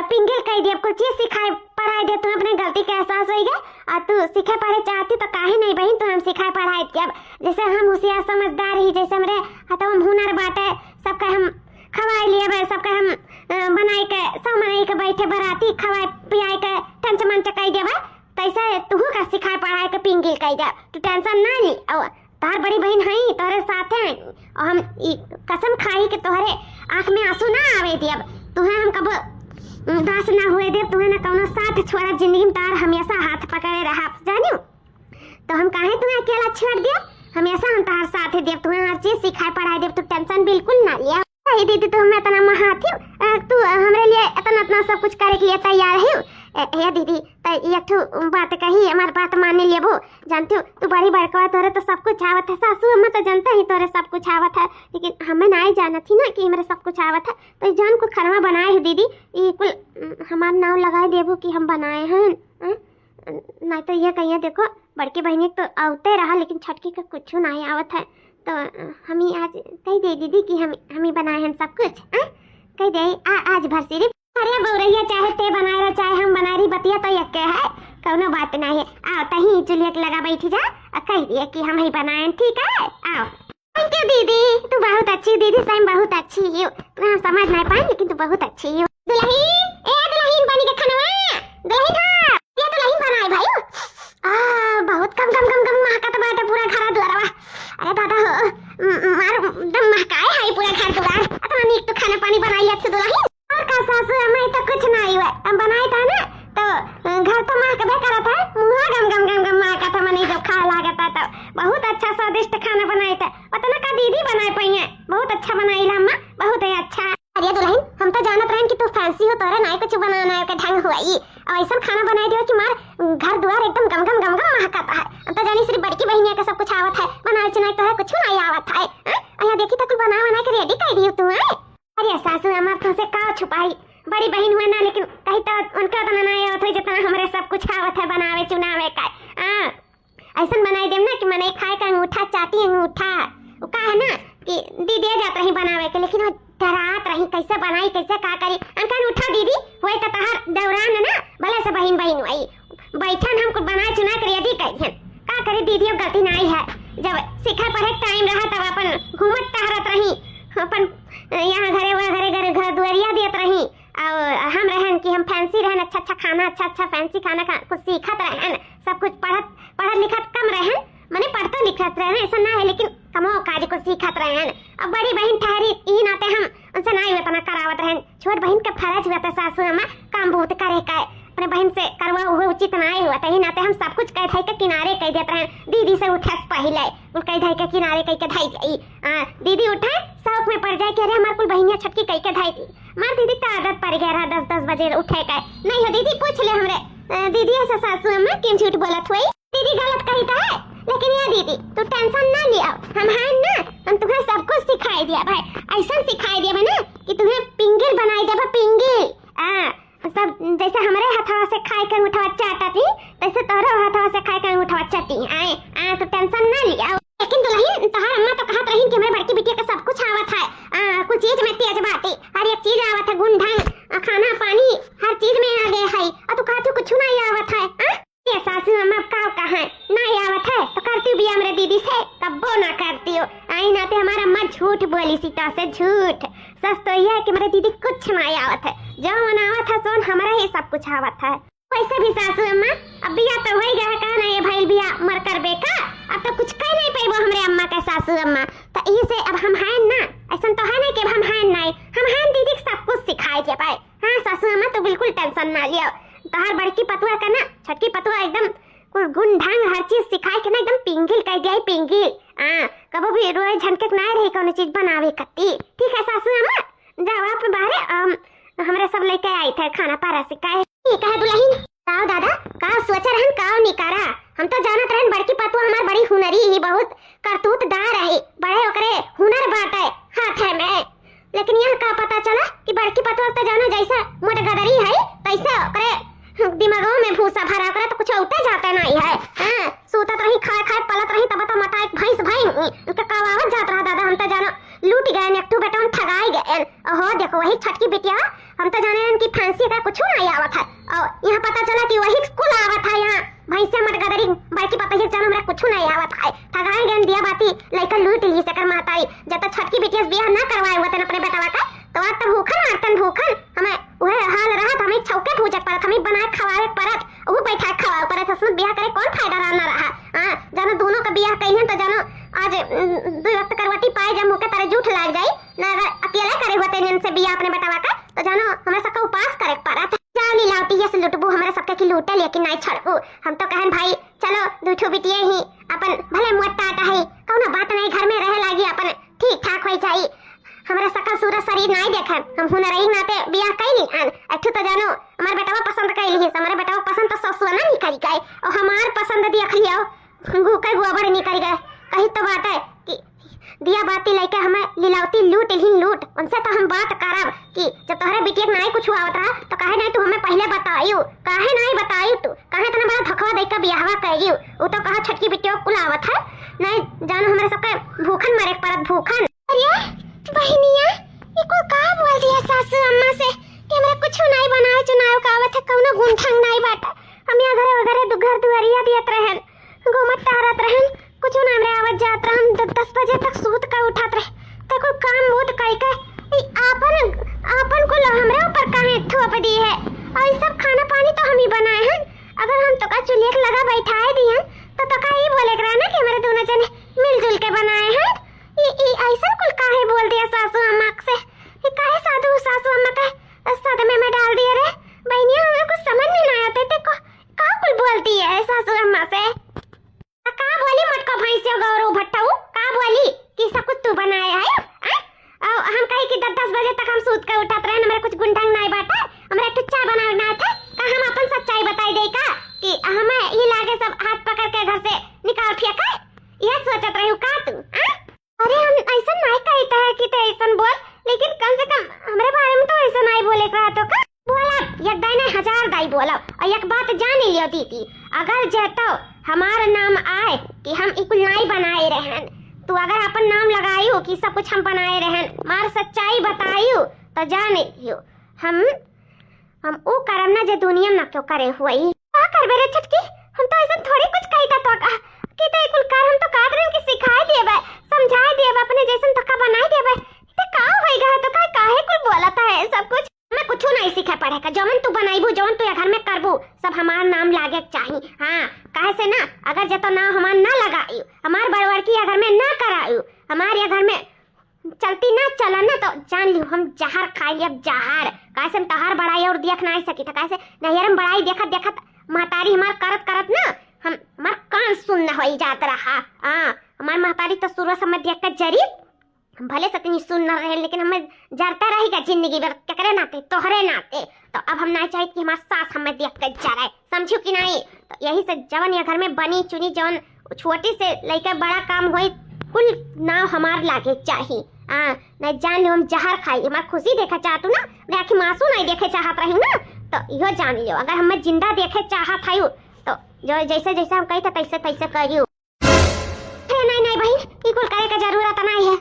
पिंगल कह दिए कुछ चीज सिखाए पढ़ाई दे तू अपने गलती के एहसास होई गए और तू सीखे पढ़े चाहती तो काहे नहीं बहन तू हम सिखाए पढ़ाई के अब जैसे हम होशियार समझदार ही जैसे हमरे हतो हम हुनर बाटे सबका हम खवाई लिए बे सबका हम बनाई के सब बनाई के बैठे बराती खवाई पियाई के टंच मंच कह देबे तैसे तू का सिखाए पढ़ाई के पिंगल कह दे तू टेंशन ना ली और तार बड़ी बहन है तोहरे साथ है और हम कसम खाई कि तोहरे आंख में आंसू ना आवे दे अब तुहे हम कब दास ना हुए दे तुहे ना कौनो साथ छोड़ा जिंदगी में तार हमेशा हाथ पकड़े रहा जानियो तो हम काहे तुम्हें अकेला छोड़ दिया हमेशा हम तार साथ दे तुम्हें हर चीज सिखाए पढ़ाई दे तू टेंशन बिल्कुल ना लिया दीदी तो मैं इतना महाती हूँ तू हमारे लिए इतना सब कुछ करे के लिए तैयार है ये दीदी एक बात कही हमारी बात मानने लिए वो जानती हूँ तू बड़ी बड़का तोरे तो सब कुछ आवत है सासू अम्मा तो जानता ही तोरे सब कुछ आवत है लेकिन हमें ना जाना थी ना कि हमारे सब कुछ आवत है तो जान को खरवा बनाए है दीदी ये कुल हमारा नाम लगाए देवो कि हम बनाए हैं नहीं तो ये कहिए देखो बड़की बहनी तो आवते रहा लेकिन छटकी का कुछ नहीं आवत है तो हम ही आज कह दे दीदी कि हम ही बनाए हैं सब कुछ कह दे आज भर सिर्फ अरे बौरैया चाहे ते बनाए रहे चाहे हम बना रही बतिया तो यक्के है कौनो बात नहीं है आओ तही चुलिया के लगा बैठी जा कह दिए कि हम ही बनाए ठीक है आओ थैंक यू दीदी तू बहुत अच्छी दीदी सही बहुत अच्छी हो तू हम समझ नहीं पाए लेकिन तू बहुत अच्छी हो दुल्हन बनी के खनवा दुल्हन हां ये दुल्हन बनाए भाई बहुत कम महका तो बाटे पूरा घर द्वारा अरे दादा हो मार दम महकाए है पूरा घर द्वार इतना नीक तो खाना पानी बनाई अच्छी दुल्हन और का सासू हमें तो कुछ नहीं हुआ हम बनाए था ना तो घर तो महक बे करा था मुंह गम महका था मने जब खा लागता था बहुत अच्छा स्वादिष्ट खाना बनाए थे पता का दीदी बनाए पाई है बहुत अच्छा बनाई अम्मा बहुत ही अच्छा अरे दुल्हन हम तो जानत रहन कि तू फैंसी हो तोरे नहीं कुछ बनाना के ढंग हुई और ऐसा खाना बनाई दियो कि मार घर द्वार एकदम गम महकता है हम तो जानी सिर्फ बड़की बहनिया का सब कुछ आवत है बनाए चनाई तो है कुछ नहीं आवत है अया देखी तो कुछ बना के रेडी कर दियो तू अरे सासू अम्मा तुमसे का छुपाई बड़ी बहन हुआ ना लेकिन कहीं तो उनका तो ना आवत है जितना हमारे सब कुछ आवत है बनावे चुनावे का ऐसा बनाई देम ना कि मने खाए का अंगूठा चाटी अंगूठा वो का है ना कि दीदी जात रही बनावे के लेकिन वो डरात रही कैसे बनाई कैसे का करी अंकन उठा दीदी होए तो तहार दौरान ना भले से बहन वही बैठन हमको बनाए चुना कर यदि कहिन का करे दीदी अब गलती नहीं है जब सिखा पढ़े टाइम रहा तब अपन घूमत टहरत रही अपन यहाँ घरे घर दुआरिया देत रही और हम रहन कि हम फैंसी रहन अच्छा खाना अच्छा फैंसी खाना कुछ सीखत रहन सब कुछ पढ़त लिखत कम रहन मने पढ़ते लिखत रहन ऐसा ना है लेकिन कमो काज को सीखत रहन अब बड़ी बहन ठहरी ई नाते हम उनसे नहीं उतना करावत रहन छोट बहन का फर्ज हुआ था सासू अम्मा काम बहुत करे का अपने बहन से करवा हुए उचित नहीं हुआ था ही नाते हम सब कुछ कह के किनारे कह देते रहन दीदी से उठे पहले उन कह धाई के किनारे कह के धाई जाई दीदी उठे शौक में पड़ जाए कि अरे हमारे कुल बहनिया छटकी कह के धाई दी मार दीदी का आदत पड़ गया रहा 10 बजे उठे का नहीं हो दीदी पूछ ले हमरे दीदी ऐसा सासू अम्मा क्यों झूठ बोलत हुई दीदी गलत कही था है लेकिन ये दीदी तू टेंशन ना लिया हम हैं ना हम तुम्हें सब कुछ सिखाई दिया भाई ऐसा सिखाई दिया ना कि तुम्हें पिंगल बनाई दिया पिंगल सब जैसे हमारे हथवा से खाए कर उठवा चाटती तैसे तोहरे हथवा से खाए कर उठवा चाटी आए तो टेंशन ना लिया लेकिन दुल्हन तहार अम्मा तो कहत रही कि हमारे बड़की बिटिया का सब कुछ आवत है कुछ चीज में तेज बाती हर एक चीज आवत है गुण ढंग खाना पानी हर चीज में आ गए है और तू कहत कुछ नहीं आवत है ये सासू अम्मा का कहां नहीं आवत है तो करती भी हमरे दीदी से कब्बो ना करती हो आई नाते हमारा अम्मा झूठ बोली सीता से झूठ सच तो यह है कि मेरे दीदी कुछ नहीं आवत है जो आवत है सोन हमारा ही सब कुछ आवत है वैसे भी सासू अम्मा अब बिया तो वही गया का नहीं भाई बिया मर कर बेका अब तो कुछ कह नहीं पाई वो हमरे अम्मा के सासू अम्मा तो यही से अब हम हैं ना ऐसा तो है ना कि हम हैं नहीं हम हैं दीदी सब कुछ सिखाए के पाए हाँ सासू अम्मा तो बिल्कुल टेंशन ना लियो तोहर बड़की पतुआ का ना छटकी पतुआ एकदम कुछ गुण ढंग हर चीज सिखाए के ना एकदम पिंगल कह दिया पिंगल कबो भी रोए झनकक ना रही कौन चीज बनावे कत्ती ठीक है सासू अम्मा जाओ आप बाहर हमरे सब लेके आई थे खाना पारा सिखाए कहा दुल्हन काओ दादा का सोच रहन काओ निकारा हम तो जानत रहन बड़की पतुआ हमार बड़ी हुनरी ही बहुत करतूतदार है बड़े ओकरे हुनर बाटे हाथ है में लेकिन यह का पता चला कि बड़की पतुआ तो जानो जैसा मोट गदरी है तैसे ओकरे दिमागों में भूसा भरा करे तो कुछ उठे जाते नहीं है सूतत रही खाए पलत रही तब तो मता एक भैंस उनके कवावत जात रहा दादा हम तो जानो गए, एक ठो बेटा ठगाई गए। ओहो देखो वही छटकी बिटिया, हम तो जाने कि फैंसी का कुछ नहीं आवत है, और यहाँ पता चला कि वही स्कूल आवत है। यहाँ भैंसे मटगदरी बाकी पता ही चलो हमरा कुछ नहीं आवत है। ठगाई गए दिया बाती लइका लूट ली से कर माताई। जब तक छटकी बिटिया से बियाह ना करवाए हुआ थे अपने बेटा का, तो आज तो भूखन मारतन भूखन हमें वह हाल रहा, हमें छौके भूजक परत, हमें बनाए खवाए परत, वो बैठा खवाए परत। उसमें बियाह करे कौन फायदा रहा। हां जानो दोनों का बियाह कहिए तो जानो आज दो वक्त करवटी पाए जब मुके तारे झूठ लाग जाई ना। अगर अकेले करे होते इन से बियाह अपने बेटा का, तो जानो हमें सबका उपास करे परत। जाओ लीलावती ये से लुटबू हमारे सबके की लूटे, लेकिन नहीं छड़बू। हम तो कहन भाई चलो दूठो बिटिए ही अपन भले मोटा है, कौनो बात नहीं, घर में रहे लागी अपन ठीक ठाक होई जाई। हमारा सकल सूरत शरीर नहीं देखन, हम हुनरही नाते बियाह कैली हन। अठू तो जानो हमारे बेटावा पसंद कैली है, हमारे बेटावा पसंद तो ससुर ना निकल गए, और हमार पसंद देख लियो गुके गोबर निकल गए। कही तो बात है कि दिया बाती लेके हमें लीलावती लूट ही लूट। उनसे तो हम बात करब कि जब तोहरे बिटिया के नहीं कुछ आवत रहा तो काहे नहीं तू हमें पहले बताइयो, काहे नहीं बताइयो तू, काहे तना बड़ा धकवा देके बियाहवा कइयो। वो तो कहा छटकी बिटिया कुल आवत है नहीं, जानो हमारे सबके भूखन मरे परत भूखन। अरे बहनिया ये को का बोल दिया सासू अम्मा से कि हमरा कुछ नहीं बनावे चुनाव का आवत है, कौनो गुंठंग नहीं बाटा। हम यहाँ घरे वगैरह घर दुआरिया दियत रहन, गोमत टहरत रहन, कुछ ना हमरे आवत जात रहन। 10 बजे तक सूत का उठात रहे, ते को काम बहुत कई के आपन को हमरे ऊपर काहे थोप दी है। और सब खाना पानी तो हम ही बनाए हैं, अगर हम तो का चुलिया के लगा बैठाए दिए तो का ये बोले करा ना कि हमारे दोनों जने मिलजुल के बनाए हैं। ये ऐसा कुल काहे बोल दिया सासू अम्मा से, ये काहे सासू अम्मा का सदमे में डाल दिया रे। बहनिया हमें कुछ समझ में नहीं आता ते को का कुल बोलती है सासू अम्मा से। का बोली मटको भैंसियो गौरव भट्टाऊ का बोली कि सब कुछ तू बनाया है। हम कहे कि 10 बजे तक हम सूत के उठत रहे, हमारे कुछ गुंडंग नहीं बाटा, हमारे टुच्चा बनाना था का हम अपन सच्चाई बताई दे का कि हमें ये लागे सब हाथ पकड़ के घर से निकाल फेंका। ये सोचत रही का तू। अरे हम ऐसा नहीं कहता है कि ते ऐसा बोल, लेकिन कम से कम हमारे बारे में तो ऐसा नहीं बोले का तो का बोला एक दाई ने 1000 दाई बोला। और एक बात जान लियो दीदी, अगर जेतो हमारा नाम आए कि हम इकुल नहीं बनाए रहन, तू अगर अपन नाम लगाइयो कि सब कुछ हम बनाए रहन, मार सच्चाई बताइयो तो जान लियो हम ओ करम ना जे दुनिया में क्यों करे हुई। का करबे रे छटकी, हम तो ऐसा थोड़ी कुछ कहता तो का कि ते इकुल कर हम तो कादरन की सिखाए देबे, समझाए देबे, अपने जैसन तो का बनाए देबे। ते का होएगा तो काहे कुल बोलता है सब कुछ। मैं कुछ नहीं सीखे पढ़े का, जवन तू बनाईबू जवन तू घर में करबू सब हमार नाम लागे चाहिए। हाँ काहे से ना, अगर जे तो नाम हमार ना लगाइयो, हमार बड़वड़की घर में ना कराइयो, हमार ये घर में चलती ना चला ना तो जान लियो हम जहर खाई अब जहर। काहे से तहार बड़ाई और देख नहीं सकी था, काहे से नहरम बड़ाई देखत देखत महतारी हमार करत करत ना हम हमार कान सुनना हो जात रहा। हमार महतारी तो शुरू समय देख कर जरी भले सतनी सुन न रहे, लेकिन हमें जरता रहेगा जिंदगी भर केकरे नाते तोहरे नाते। तो अब हम नहीं चाहिए कि हमारा सास हमें देख कर जा रहे, समझो कि नहीं। तो यही से जवन ये घर में बनी चुनी जवन छोटी से लेकर बड़ा काम हुई कुल नाव हमार लागे चाहिए। नहीं जान लो हम जहर खाई, हमार खुशी देखा चाहतू ना, मैं आखिर मासू नहीं देखे चाहत रही ना, तो यो जान लियो अगर हमें जिंदा देखे चाहत है तो जो जैसे जैसे हम कही तैसे तैसे करियो। नहीं भाई ये कुल करे का जरूरत नहीं है,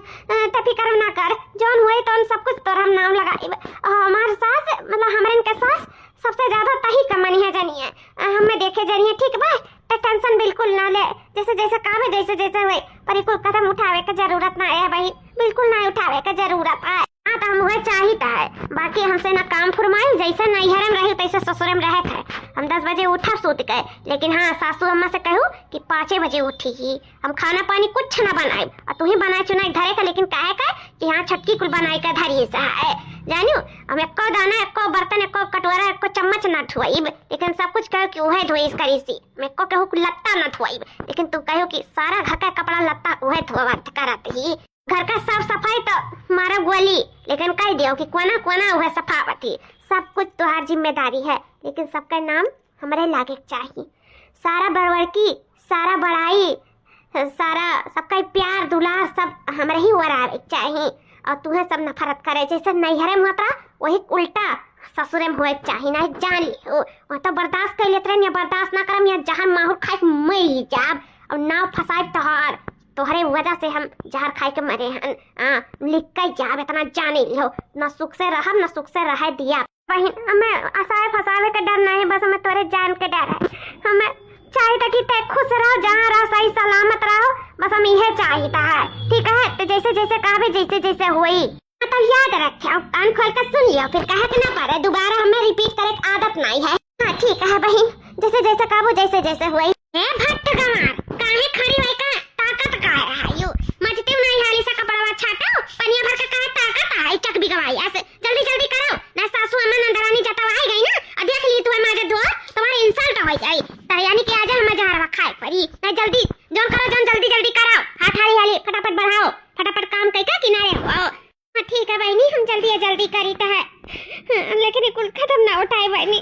तो फिक्र ना कर, जौन हुए तो सब कुछ तोर हम नाम लगाई। हमार सास मतलब हमरन के सास सबसे ज्यादा तही कमनी है जानिए, हमें देखे जानिए ठीक बा, तो टेंशन बिल्कुल ना ले, जैसे जैसे काम है जैसे जैसे हुए, पर कुल कदम उठावे का जरूरत ना है भाई, बिल्कुल ना उठावे का जरूरत है। हाँ तो हम वह चाहिए है, बाकी हमसे ना काम फरमाई, जैसे नैहरम रहे तैसे ससुरम रहे थे। हम 10 बजे उठा सूत गए, लेकिन हाँ सासू अम्मा से कहूँ कि 5 बजे उठी ही, हम खाना पानी कुछ ना बनाए, और तू ही बनाए चुनाई धरे का, लेकिन काहे का कि हाँ छटकी कुल बनाए का धरी सा है जानियो। हम एको दाना एको बर्तन एको कटोरा एको चम्मच ना धुआईब, लेकिन सब कुछ कहो कि उहे धोई करी सी, मैं को कहूँ लत्ता ना धुआईब, लेकिन तू कहो कि सारा घर का कपड़ा लत्ता उहे धोवत करत ही। घर का साफ सफाई तो मारा गोली, लेकिन कह दियो कि कोना कोना उहे सफावती, सब कुछ तुम्हारी जिम्मेदारी है, लेकिन सबका नाम हमारे लागे चाहिए। सारा बड़वड़की सारा बड़ाई सारा सबका प्यार दुलार सब हमारे ही ओर चाहिए, और तुम्हें सब नफरत करे जैसे नैहरे में होता वही उल्टा ससुरे में हुए चाहिए। नहीं जान लियो वह तो बर्दाश्त कर लेते रहे, बर्दाश्त ना करम या जहाँ माहौल खाए मई जाब और नाव फसाए तोहार तोहरे वजह से हम जहर खाए के मरे हैं। लिख के जाब इतना जाने लो, न सुख से रहब न सुख से रह दिया। बहन हमें आसाए फसावे के डर नहीं, बस हमें तोरे जान के डर है। हमें चाहिए कि ते खुश रहो, जहाँ रहो सही सलामत रहो, बस हम यह चाहिए है। ठीक है, तो जैसे जैसे कहा जैसे जैसे हुई मतलब याद रखे, कान खोल कर सुन लियो, फिर कहे कि ना पड़े दोबारा हमें रिपीट करे की आदत नहीं है। हाँ ठीक है बहन, जैसे जैसे कहा जैसे जैसे हुई। भट्ट गंवार काहे खड़ी होई का ताकत का है यू मजते नहीं हाली सा कपड़ा छाटो पनिया भर के काहे ताकत है चक भी गवाई। ऐसे जल्दी जल्दी करो ना, सासू अम्मा नंदरानी जता आई गई ना, अब देख ली तुम्हें माजे धो तुम्हारी इंसल्ट हो जाई। त यानी कि आज हम जहर खाए परी ना, जल्दी जोन करो जोन जल्दी जल्दी कराओ, हाथ हाली हाली फटाफट बढ़ाओ, फटाफट काम कई का किनारे हो। हाँ ठीक है बहनी, हम जल्दी जल्दी करी तो है, लेकिन कुल खत्म ना उठाए बहनी,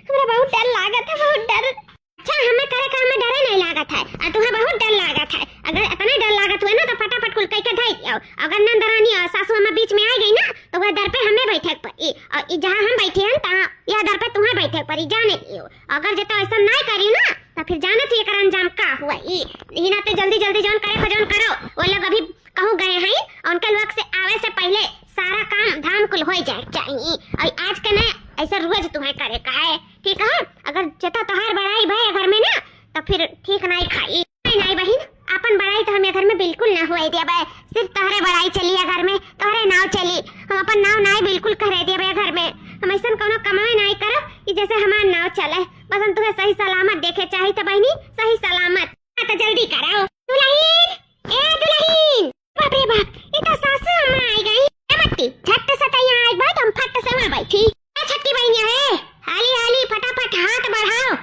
हमरा बहुत डर लागत है, बहुत डर। अच्छा हमें करे काम में डरे नहीं लागत है और तुम्हें बहुत डर लागत है। अगर इतना डर लागत हुए ना तो फटाफट कुल कई के धाई दियो। अगर नंदरानी और सासू अम्मा बीच में आ गई ना तो वह दर पे हमें बैठे पड़ी, और जहाँ हम बैठे हैं तहाँ यह दर पे तुम्हें बैठे पड़ी, जाने दियो। अगर जो तो ऐसा नहीं करी ना तो फिर जाने थी एकर अंजाम का हुआ। यही ना तो जल्दी जल्दी जोन करे जोन करो, वो लोग अभी कहूँ गए हैं, उनके लोग से आवे से पहले सारा काम धाम कुल हो जाए चाहिए, और आज के ना ऐसा रोज तुम्हें करे का है। ठीक है, अगर जता तोहार बड़ाई भाई घर में ना तो फिर ठीक नहीं खाई। नहीं बहन, अपन बड़ाई तो हमें घर में बिल्कुल ना हुए दिया भाई, सिर्फ तोहरे बड़ाई चली है घर में, तोहरे नाव चली, हम अपन नाव नहीं बिल्कुल करे दिया भाई घर में। हम ऐसा कोनो कमाई नहीं करो कि जैसे हमारा नाव चले, बस हम तुम्हें सही सलामत देखे चाहिए तो बहनी, सही सलामत। तो जल्दी कराओ दुल्हन, ए दुल्हन, बाप रे बाप, ये तो सासू अम्मा आई गई। बट्टी झट से तैयार आई बात, हम फट से वहां बैठी। छठी बहनिया है, हाली हाली फटाफट हाथ बढ़ाओ,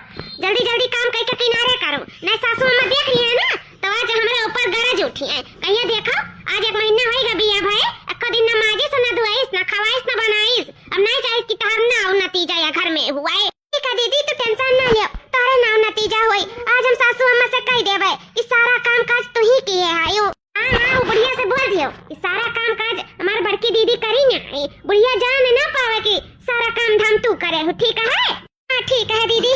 जल्दी जल्दी काम करके किनारे करो, नहीं सासू अम्मा देख रही है ना तो आज हमारे ऊपर गरज उठी है। कहिए देखो आज 1 महीना होएगा बिया भाई, एको दिन न माजिस न धुआइस न खवाइस न बनाइस, अब नहीं चाहिए कि तार ना हो नतीजा या घर में हुआ है। ठीक है दीदी, तो टेंशन ना लियो, तारे नाव नतीजा होई। आज हम सासू अम्मा से कह देबे कि सारा काम काज तू ही किए है। हाँ बुढ़िया से बोल दियो कि सारा काम काज हमारी बड़की दीदी करी ना, बुढ़िया जान ना पावे कि सारा काम धाम तू करे हो। ठीक है? हाँ ठीक है दीदी।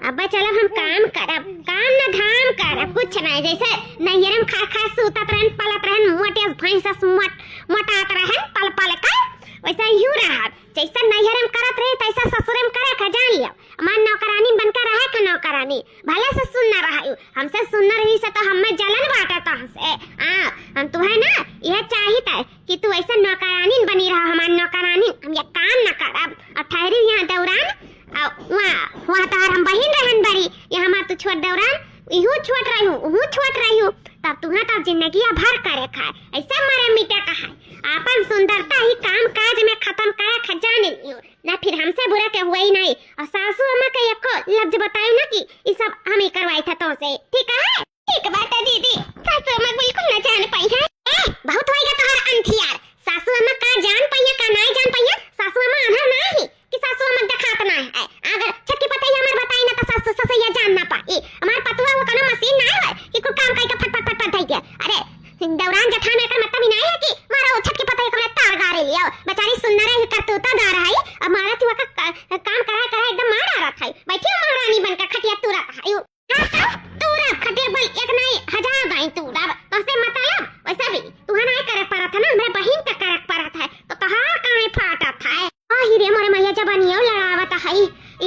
अब चलो हम काम करब, काम न धाम करब, कुछ नहीं। जैसे नैहरम खा खा सूतत रहन पलत रहन, मोटे भैंस मोटात रहन पल पल का, वैसा यूं रहब। जैसा नैहरम करत रहे तैसा ससुरम करे का, जान लियो। हमार नौकरानी बनकर रहे का नौकरानी, भले से सुनना रहा, हमसे सुनना रही से तो हमें जलन बांटता हमसे। हम तुम्हें ना यह चाहिए कि तू ऐसा नौकरानी बनी रहा, हमारी नौकरानी। हम ये काम न करब और ठहरी यहाँ दौरान, वहाँ तार हम बहिन रहन बरी, यहाँ हमार तू छोट दौरान, इहू छोट रही हूँ छोट रही हूँ, तब तुम्हें तब जिंदगी भर करे खाए, ऐसा मरे मिटे का है। अपन सुंदरता ही काम काज में खत्म करे खजाने ना, फिर हमसे बुरा के हुआ ही नहीं। और सासू अम्मा का एको लफ्ज बताए ना कि ये सब हम ही करवाए थे तो से। ठीक है? ठीक बात है दीदी, सासू अम्मा बिल्कुल न जान पाई है। बहुत होएगा तोहर अंथियार, सासू अम्मा का जान पाइया का नहीं जान पाइया, सासू अम्मा अनहर नहीं कि सासू अम्मा दिखात ना है। अगर छठी पतई हमार बताई ना तो सासू ससैया जान ना पाई। हमार पतुआ वो कोनो मशीन ना है कि को काम कई के फट फट फट गया। अरे दौरान जथा में का मतलब ही नहीं है कि मारो छठी पतई को तार गारे लियो, बेचारी सुंदर है करतूता दार है, अब मारा थी का काम करा एकदम मार आ रहा था, बैठी महारानी बनकर खटिया तुरा है। तुरा खटिया बल एक नहीं 1000 गाय तुरा, तो से मतलब वैसा भी तुहा नहीं करे पड़ा था ना, मेरे बहन का करे पड़ा था तो कहां काहे फाटा था। आ हिरे मोरे मैया जबानियो लड़ावत है,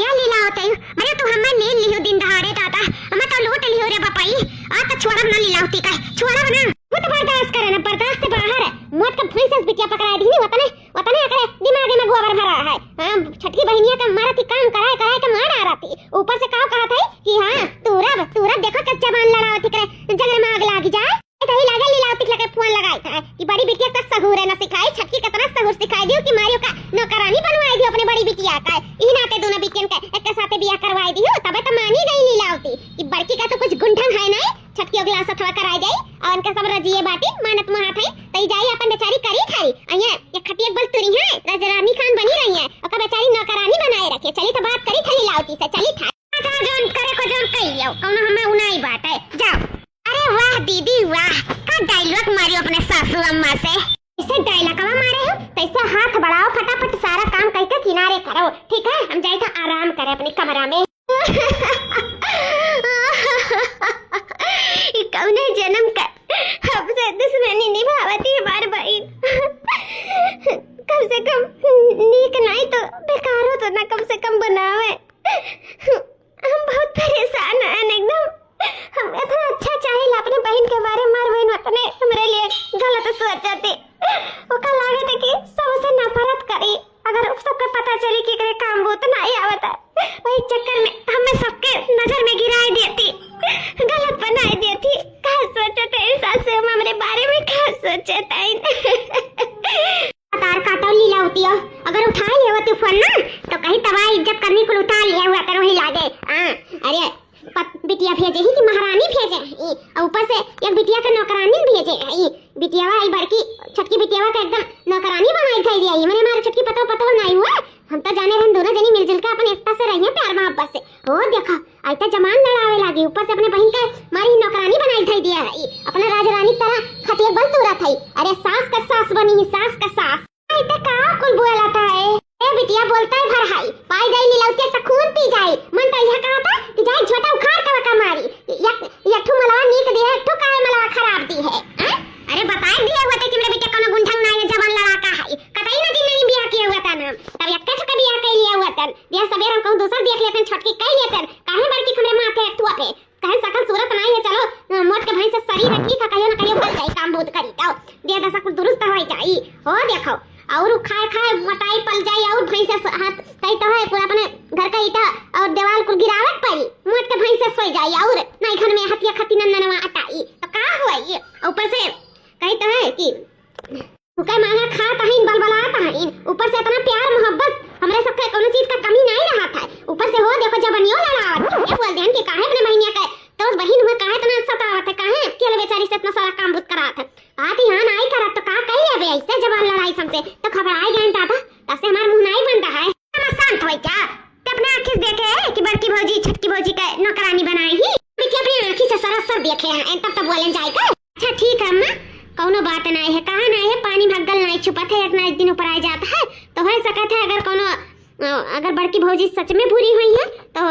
ये लीला होते मैंने तो हमें नील लियो दिन दहाड़े दादा, हमें तो लूट लियो रे बापाई। आ तो छोड़ा ना लीला होती का, छोड़ा ना वो तो बर्दाश्त करे ना, बर्दाश्त से बाहर है। मौत का भैंस बिटिया पकड़ा दी वतने अकड़े दिमाग में गोबर भरा है। हां छठी बहनिया का मारा थी, काम कराए के मार आ रहा थी, ऊपर से कहा था कि हां तूरा देखो कच्चा बान लड़ावत करे, जगह में आग लाग जाए। तही लगा लीलावती लगे फोन लगाई था कि बड़ी बिटिया का सहूर है ना सिखाई, छठी कितना सहूर सिखाई दियो कि मारियो का नौकरानी बनवाई दियो अपने बड़ी बिटिया का। ई नाते दोनों बिटियन के एक साथे बियाह करवाई दियो, तबे तो मानी गई लीलावती कि बड़की का तो कुछ गुंठन है नहीं, छठी अगला सथवा कराई जाई और उनका सब रजिए बाटी मानत महात है तई जाई अपन बेचारी करी थाई। अया ये खटिया बल तुरी है, राजरानी खान बनी रही है, ओका बेचारी नौकरानी बनाए रखे। चली तो बात करी था लीलावती से, चली था जोन करे को जोन कह लियो, कौनो हमें उनाई बात है। जाओ। अरे वाह दीदी वाह, का डायलॉग मारियो अपने सासू अम्मा से। इसे डायलॉग कब मारे हो, तैसे हाथ बढ़ाओ, फटाफट सारा काम करके किनारे करो। ठीक है? हम जाए तो आराम करे अपने कमरा में। कौने जन्म का सोचे थे ओका लागत है कि सबसे नफरत करी अगर सबके पता चली कि करे काम बहुत नहीं आवता वही चक्कर में हमें सबके नजर में गिराई देती गलत बनाई देती क्या सोचे थे सास से हमारे बारे में क्या सोचे थे तार काटो लीला होती है अगर उठा लिया हुआ तू फोन ना तो कहीं तबाही इज्जत करने को उठा लिया हुआ करो ही लागे अरे बिटिया भेजे ही कि महारानी भेजे और ऊपर से एक बिटिया का नौकरानी भेजे बिटिया आई बड़की छटकी बिटिया का एकदम नौकरानी बनाई थी दिया मैंने हमारे छटकी पतो नहीं हुआ हम तो जाने रहन दोनों जनी मिलजुल के अपन एकता से रहिए प्यार मोहब्बत से हो देखा आइता जमान लड़ावे लागी ऊपर से अपने बहन का मारी नौकरानी बनाई थी दिया अपना राजरानी तरह खटिया बल तोड़ा थी अरे सास का सास बनी ही सास का सास आइता का कुल बोला था ए बिटिया बोलता है भर हाई पाई गई लीलावती से खून पी जाए मन तो यह कहा था कि जाए छोटा उखाड़ का मारी यठू मलवा नीक दी है ठू काहे मलवा खराब दी है अरे बताए दिया हुआ था कि मेरे बेटा कोनो गुंठन ना है जवान लड़का है कतई ना दिन नहीं बियाह किया हुआ था ना तब एक ठक बियाह कर लिया हुआ था दिया सवेर हम कहूं दूसरा देख लेते छटकी कह लेते काहे बड़की हमरे माथे एकटुआ पे कहे सकल सूरत नहीं है चलो मोट के भाई से शरीर ठीक है कहियो ना कहियो बन जाई काम बहुत करी तो दिया दशा कुछ दुरुस्त होई जाई हो देखो और खाए मोटाई पल जाई और भैंस हाथ कई तो है पूरा अपने घर का ईटा और दीवार को गिरावट पड़ी मोट के भैंस सोई जाई और नहीं घर में हथिया खती नन्नवा अटाई तो का हुआ ये ऊपर से कई तो है कि उका मांगा खाता है बलबलाता है ऊपर से इतना प्यार मोहब्बत हमरे सबके कोनो चीज का कमी नहीं रहा था ऊपर से हो देखो जबनियो लड़ा ये बोल देन कि काहे अपने बहनिया का तो बहन हुए काहे इतना सतावत है काहे अकेले बेचारी से इतना सारा काम बुत करा था आती हां नहीं करा तो का कही है बे ऐसे जवान लड़ाई समझे तो घबराए गए दादा तसे हमार मुंह नहीं बनता है हम शांत होई क्या ते अपने आंखें देखे कि बड़की भौजी छटकी भौजी का नौकरानी बनाई ही देखिए अपनी आंखें से सरसर देखे हैं तब तो बोलन जाए का अच्छा ठीक है अम्मा कौनो बात नहीं है कहा नहीं है पानी भगल नहीं छुपा थे एक ना एक दिन ऊपर आ जाता है तो हो सकता है अगर कोनो अगर बड़की भौजी सच में बुरी हुई है तो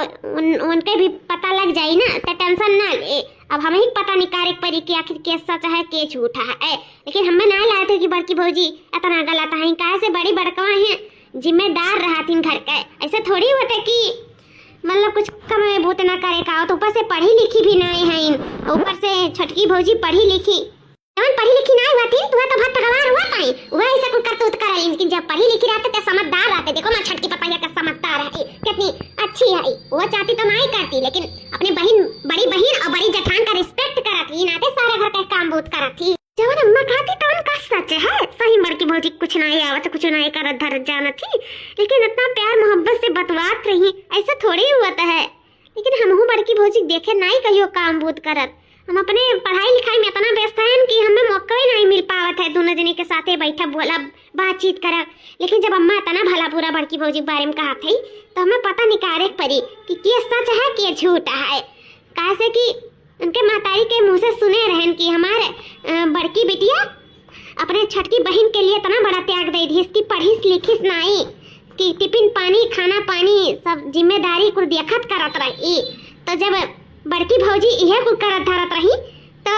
उनके भी पता लग जाए ना तो टेंशन ना ले अब हमें ही पता निकाले पड़ी कि आखिर के सच है के झूठा है लेकिन हमें ना लाए थे कि बड़की भौजी इतना गलत है काहे से बड़ी बड़कवा है जिम्मेदार रहा थी घर का ऐसे थोड़ी होते कि मतलब कुछ कम में भूत ना करे का तो ऊपर से पढ़ी लिखी भी नहीं है ऊपर से छटकी भौजी पढ़ी लिखी जवन पढ़ी लिखी नहीं हुआ थी तुम्हें तो बहुत गवार हुआ था वह ऐसा कुछ करतूत कर रही लेकिन जब पढ़ी लिखी रहते तो समझदार रहते देखो मैं छटकी पपाया का समझदार है कितनी अच्छी है वो चाहती तो नहीं करती लेकिन अपनी बड़ी बहन और बड़ी जेठान का रिस्पेक्ट करा थी नाते सारे घर का काम बहुत करा थी जवन अम्मा कहती तो उनका सच है सही बड़की भौजी कुछ नहीं आवत कुछ नहीं कर धर जाना थी लेकिन इतना प्यार मोहब्बत से बतवात रही ऐसा थोड़ी हुआ है लेकिन हमहू बड़की भौजी देखे नहीं कहियो काम बहुत करत हम अपने पढ़ाई लिखाई में इतना व्यस्त हैं कि हमें मौका ही नहीं मिल पावत है दोनों जने के साथ बैठा बोला बातचीत करा लेकिन जब अम्मा इतना भला पूरा बड़की भौजी के बारे में कहा थी तो हमें पता निकाले पड़ी कि सच है कि झूठा है कैसे कि उनके मातारी के मुंह से सुने रहन कि हमारे बड़की बिटिया अपने छटकी बहन के लिए इतना बड़ा त्याग दे दी इसकी पढ़ी लिखी नहीं कि टिफिन पानी खाना पानी सब जिम्मेदारी कुल देखत करत रही तो जब बड़की भौजी यह कुल करत धरत रही तो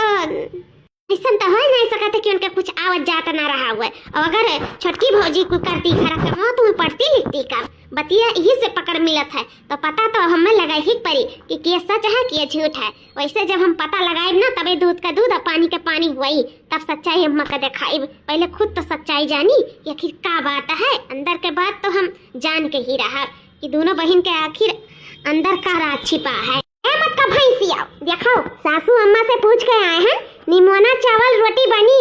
ऐसा तो हो नहीं सकता कि उनका कुछ आवत जाता ना रहा हुआ और अगर छटकी भौजी कुल करती घर का तो पढ़ती लिखती का बतिया यही से पकड़ मिलत है तो पता तो हमें लगा ही पड़ी कि सच है कि ये झूठ है वैसे जब हम पता लगाए ना तबे दूध का दूध और पानी का पानी हुई तब सच्चाई हम का दिखाई पहले खुद तो सच्चाई जानी आखिर क्या बात है अंदर के बात तो हम जान के ही रहा कि दोनों बहन के आखिर अंदर का राज छिपा है मत का भैंसिया देखो सासू अम्मा से पूछ के आए हैं निमोना चावल रोटी बनी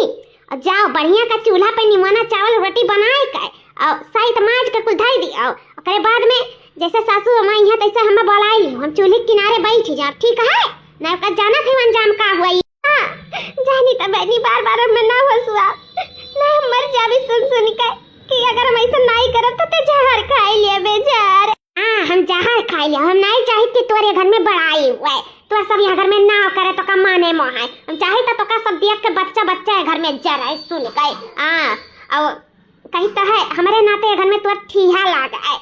और जाओ बढ़िया का चूल्हा पे निमोना चावल रोटी बनाए के और सहित माज के कुल धर दियो ओकरे बाद में जैसे सासू अम्मा यहाँ तैसे हमें बुलाई ली हम चूल्हे किनारे बैठ जा ठीक है ना का जाना थे अंजाम का हुआ हां जानी तो बहनी बार मैं ना हंसुआ ना मर जाबी सुन के कि अगर हम ऐसा नहीं करब तो जहर खाई ले बेजार हम जहर खाई लिया हम नहीं चाहे कि तोरे घर में बड़ाई हुए तो सब यहाँ घर में ना करे तो का माने मोहाय हम चाहे तो का सब देख के बच्चा है घर में जरा सुन गए और कहीं तो है हमारे नाते घर में तो ठीहा लाग है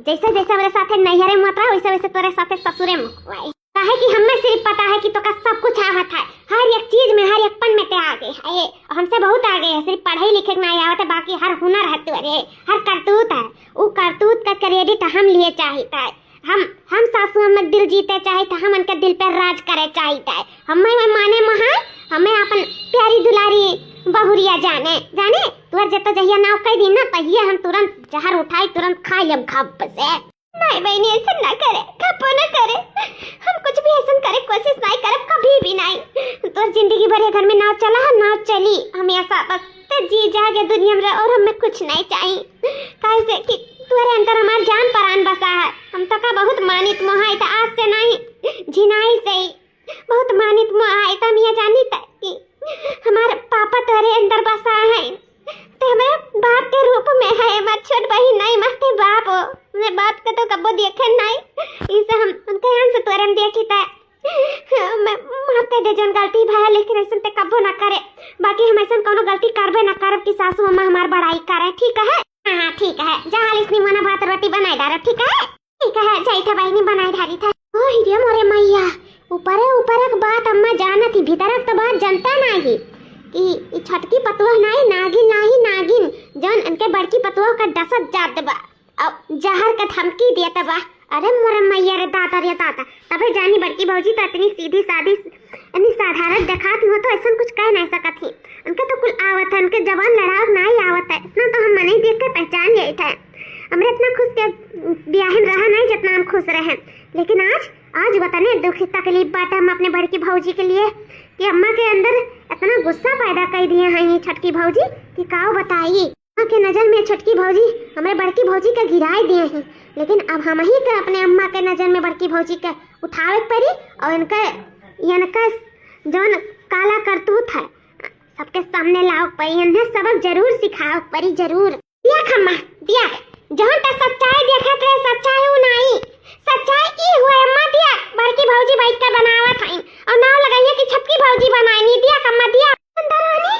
जैसे मेरे साथे नैहरे मत रहा वैसे तोरे साथे ससुरे में काहे कि हमें सिर्फ पता है कि तो का सब कुछ आवत है हर एक चीज में हर एक पन में ते आगे है हमसे बहुत आगे है सिर्फ पढ़ाई लिखे नहीं आवत है बाकी हर हुनर है तुरे हर करतूत है वो करतूत का क्रेडिट हम लिए चाहता है हम सासू हमें दिल जीते चाहे तो हम उनके दिल पे राज करे चाहिए है। हमें माने महा हमें अपन प्यारी दुलारी बहुरिया जाने तुअर जतो जहिया नाव कह दी ना तहिया हम तुरंत जहर उठाई तुरंत खा लेब खप से। नहीं बहनी ऐसा ना करे, खपो ना करे, हम कुछ भी ऐसा करे कोशिश नहीं करे कभी भी नहीं। तो जिंदगी भर घर में नाव चला नाव चली हमेशा बस जी जागे दुनिया में और हमें कुछ नहीं चाहिए। कैसे कि तुम्हारे अंदर हमार जान प्राण बसा है। हम तो का बहुत मानित मोहाई था आज से नहीं झिनाई से ही बहुत मानित मोहाई था। हम ये जानी था कि हमारे पापा तुम्हारे अंदर बसा है तो हमें बाप के रूप में है। हमारे छोट बहन नहीं मस्ते बाप हो, मैं बाप का तो कबो देखे नहीं इसे हम उनके यहाँ से तुरंत देखी था। मैं माफ कर दे जन गलती भाई लेकिन ऐसा ते कबो ना करे। बाकी हम ऐसा कोनो गलती करबे ना करब कि सासू अम्मा हमार बड़ाई करे। ठीक है हाँ ठीक है जहाँ इसने मना भात रोटी बनाई डारा। ठीक है जाई था बहनी बनाई डाली था। ओ हिरे मोरे मैया ऊपर एक बात अम्मा जाना थी भीतर तो बात जनता नहीं कि छटकी पतुआ नहीं नागिन जन उनके बड़की पतुआ का डसत जात बा अब जहर का धमकी दिया बा। अरे मोरे मैया रे दाता तबे जानी बड़की भौजी तो इतनी सीधी सादी इतनी साधारण दिखाती हो तो ऐसा कुछ कह नहीं सकत थी। उनके तो कुल आवत है उनके जवान लड़ाव नहीं आवत है इतना तो हम नहीं देख के पहचान गए थे। हमरे इतना खुश के ब्याहन रहा नहीं जितना हम खुश रहे। लेकिन आज बताने दुख तकलीफ बात हम अपने बड़की भौजी के लिए कि अम्मा के अंदर इतना गुस्सा पैदा कर दिए हैं ये छटकी भौजी कि काओ बताइए। अम्मा के नजर में छटकी भौजी हमारे बड़की भौजी का गिराए दिए हैं। लेकिन अब हम ही का अपने अम्मा के नजर में बड़की भौजी का उठावे पड़ी और इनका जौन काला करतूत है सबके सामने लाओ पड़ी। इन्हें सबक जरूर सिखाओ पड़ी जरूर। देख अम्मा देख जहाँ तक सच्चाई देखत रहे सच्चाई नहीं सच्चाई की हुआ अम्मा दिया बड़की भौजी बैठ कर बनावत हईं और नाव लगाइए कि छटकी भौजी बनाई नहीं दिया अम्मा दिया अंदरानी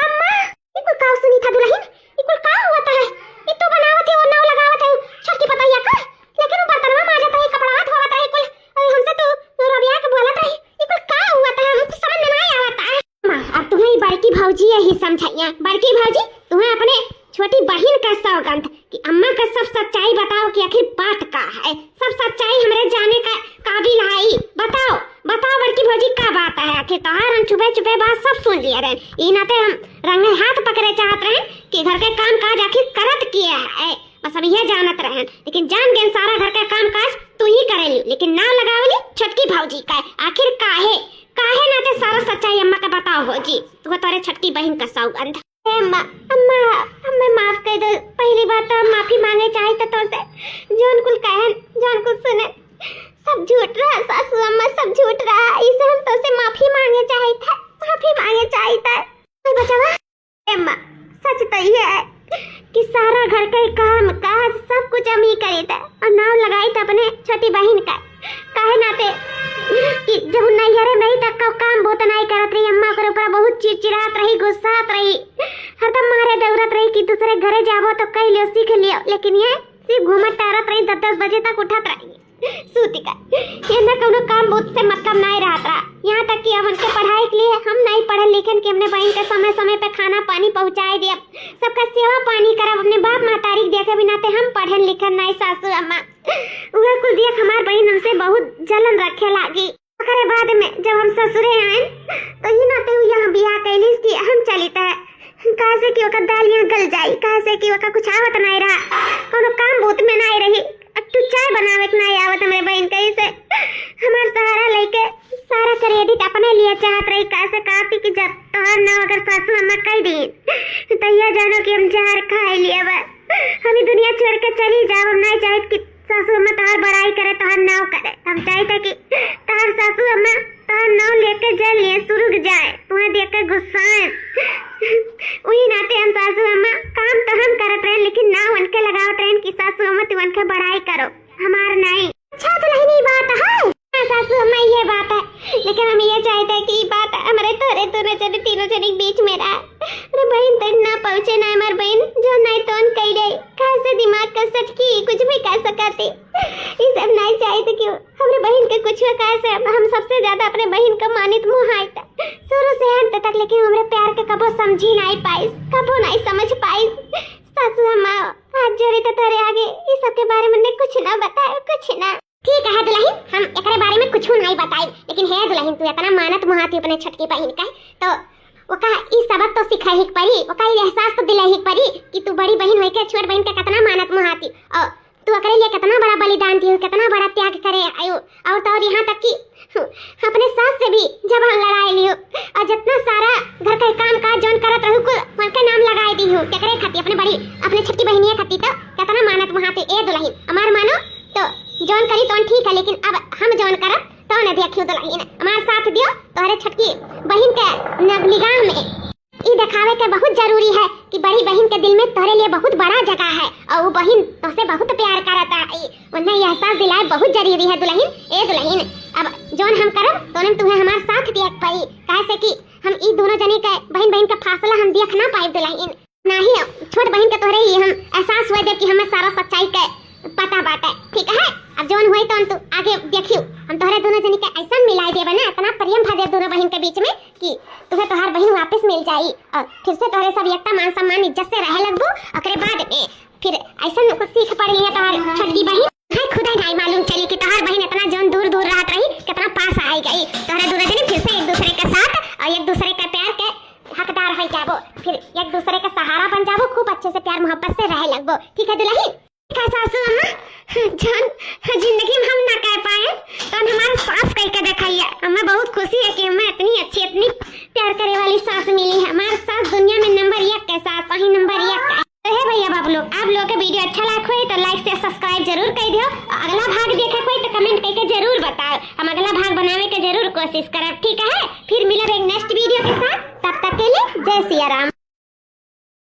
अम्मा ये कुल का सुनी था दुल्हन ये कुल का हुआ था ये तो बनावत है और नाव लगावत है छटकी बताइए का लेकिन वो बर्तनवा माजत है कपड़ा धोवत है कुल हमसे तो रबिया के बोलत है ये कुल का हुआ था हम तो समझ में नहीं आवत है। अम्मा अब तुम्हें बड़की भौजी यही समझाइए बड़की भौजी तुम्हें अपने छोटी बहन का सौगंध कि अम्मा का सब सच्चाई बताओ कि आखिर बात का है। सब सच्चाई हमारे जाने का काबिल है। बताओ बड़की भौजी का बात है आखिर तो हम छुपे बात सब सुन लिए रहे। ई नाते हम रंगे हाथ पकड़े चाहत रहे कि घर के काम काज आखिर करत किए है बस अब ये जानत रहे। लेकिन जान गए सारा घर का काम काज तू ही करेली लेकिन नाव लगावली छटकी भौजी का आखिर काहे नाते सारा सच्चाई अम्मा का बताओ भौजी तू तोरे छटकी बहन का सौगंध। अम्मा हमें माफ कर दो। पहली बात तो हम माफी मांगे चाहते तो से जोन कुल कहन जोन कुल सुने सब झूठ रहा सासू अम्मा सब झूठ रहा इसे हम तो से माफी मांगे चाहते बचावा। अम्मा सच तो ये है कि सारा घर का काम काज सब कुछ हम ही करे थे और नाव लगाई थे अपने छोटी बहन का काहे नाते कि जब नैहरे नहीं तक का काम बहुत नहीं करत रही अम्मा के ऊपर बहुत चिड़चिड़ात रही गुस्सात रही हरदम मारे दौड़त रही कि दूसरे घरे जाबो तो कह लियो सीख लियो। लेकिन ये सिर्फ घूमत टहरत रही 10 बजे तक उठत रही सूती का ये ना कोनो काम बहुत से मतलब नहीं रहता। यहाँ तक कि अब उनके पढ़ाई के लिए हम नहीं पढ़े लिखन के अपने बहन के समय पे खाना पानी पहुँचाए दिया सबका सेवा पानी करब अपने बाप मातारी देखे बिना ते हम पढ़न लिखन नहीं सासू अम्मा उहे कुल देख हमार बहन हमसे बहुत जलन रखे लागी। ओकरे बाद में जब हम ससुरे आए तो ही नाते यहाँ बियाह कैली कि हम चली था कैसे कि ओकर दाल यहाँ गल जाई कैसे कि ओकर कुछ आवत नहीं रहा कोनो काम बहुत में नहीं रही तू चाय बनावे के नहीं आवत हमारे बहन कैसे हमार सहारा लेके सारा क्रेडिट अपने लिए चाहत रही कैसे कहती कि जब तोहर ना अगर सासू अम्मा कह दी तो ये जानो कि हम जहर खा लिए हम दुनिया छोड़ के चली जाओ। हम नहीं चाहते कि सासू अम्मा तोहर बड़ाई करे तोहर नाव करे हम चाहते कि तोहर सासू अम्मा तोहर नाव लेके जल लिए सुरुग जाए तुम्हें देख के गुस्साए वही नाते हम सासू अम्मा काम तो हम करत रहे लेकिन नाव उनके लगावत रहे कि सासू अम्मा तू उनके बड़ाई करो हमार नहीं। अच्छा तो नहीं बात है सासू अम्मा ये बात है लेकिन हम ये चाहते हैं कि बात हमारे तोरे दोनों जने तीनों जने बीच में रहा। अरे बहन तक ना पहुँचे ना हमार बहन जो नहीं तो कह रही कैसे दिमाग का सटकी कुछ भी कह सकती ये सब नहीं चाहते कि हमारे बहन के कुछ कैसे हम सबसे ज्यादा अपने बहन का मानित मुहाई था शुरू से अंत तक लेकिन हमारे प्यार के कबो समझी नहीं पाई कबो नहीं समझ पाई। सासू अम्मा हाथ जोड़ी तो तेरे आगे इस सब के बारे में कुछ ना बताया कुछ ना। ठीक है दुल्हन, हम एकरे बारे में कुछ नहीं बताई, लेकिन है दुल्हन तू इतना मानत मुहाती अपने छटकी बहन का तो ओका ई सबक तो सिखा ही पड़ी, ओका ई एहसास तो दिला ही पड़ी कि तू बड़ी बहन होके छोट बहन का कितना मानत मुहाती और तू एकरे लिए कितना बड़ा बलिदान दी, कितना बड़ा त्याग करे आयो। और तो यहाँ तक कि अपने सास से भी जब हम लड़ाई लियो और जितना सारा घर का काम काज जौन करत रहू को उनका नाम लगाए दी हूँ केकरे खाती अपने छटकी बहनिया खाती तो कितना मानत मुहाती ए दुल्हन हमार मानो तो जौन करी तो ठीक है, लेकिन अब हम जौन करब तो न देखियो दुल्हन हमार साथ दियो तोहरे छटकी बहन के निगाह में ई दिखावे के बहुत जरूरी है कि बड़ी बहन के दिल में तोहरे लिए बहुत बड़ा जगह है और वो बहन तुझसे बहुत प्यार करता है, उन्हें यह एहसास दिलाए बहुत जरूरी है दुल्हन ए दुल्हन। अब जौन हम करब तो तुम्हें हमार साथ दिया पड़ी, कैसे कि हम ई दोनों जने के बहन बहन का फासला हम देख ना पाए दुल्हन, ना ही छोट बहन के तोहरे ही हम एहसास हुए कि हमें सारा सच्चाई के पता बात है, ठीक है। अब जौन हुई तो तू आगे देखियो हम तोहरे दोनों जनी के ऐसा मिला देबे ना, इतना प्रेम भा दे दोनों बहन के बीच में कि तुम्हें तोहार बहन वापस मिल जाई और फिर से तोहरे सब एकता मान सम्मान इज्जत से रहे लगबो। ओकरे बाद में फिर ऐसा कुछ सीख पड़ी है तोहार छोटकी बहन है, खुदा नहीं मालूम चली कि तोहार बहन इतना जौन दूर दूर रहत रही कितना पास आई गई, तोहरे दोनों जनी फिर से एक दूसरे के साथ और एक दूसरे के प्यार के हकदार हो जाबो, फिर एक दूसरे का सहारा बन जाबो, खूब अच्छे से प्यार मोहब्बत से रहे लगबो, ठीक है दुल्हन। सासू अम्मा जान जिंदगी में हम ना कह पाए तो हमारे सास कह के दिखाइए, हमें बहुत खुशी है कि हमें इतनी अच्छी इतनी प्यार करे वाली सास मिली है, हमारे सास दुनिया में नंबर 1 के सास वही नंबर 1 का तो है भैया बाबू लोग। आप लोग का वीडियो अच्छा लगा हो तो लाइक से सब्सक्राइब जरूर कर दियो, अगला भाग देखा कोई तो कमेंट करके जरूर बताओ, हम अगला भाग बनाने के जरूर कोशिश करब, ठीक है। फिर मिलब एक नेक्स्ट वीडियो के साथ, तब तक के लिए जय सिया राम।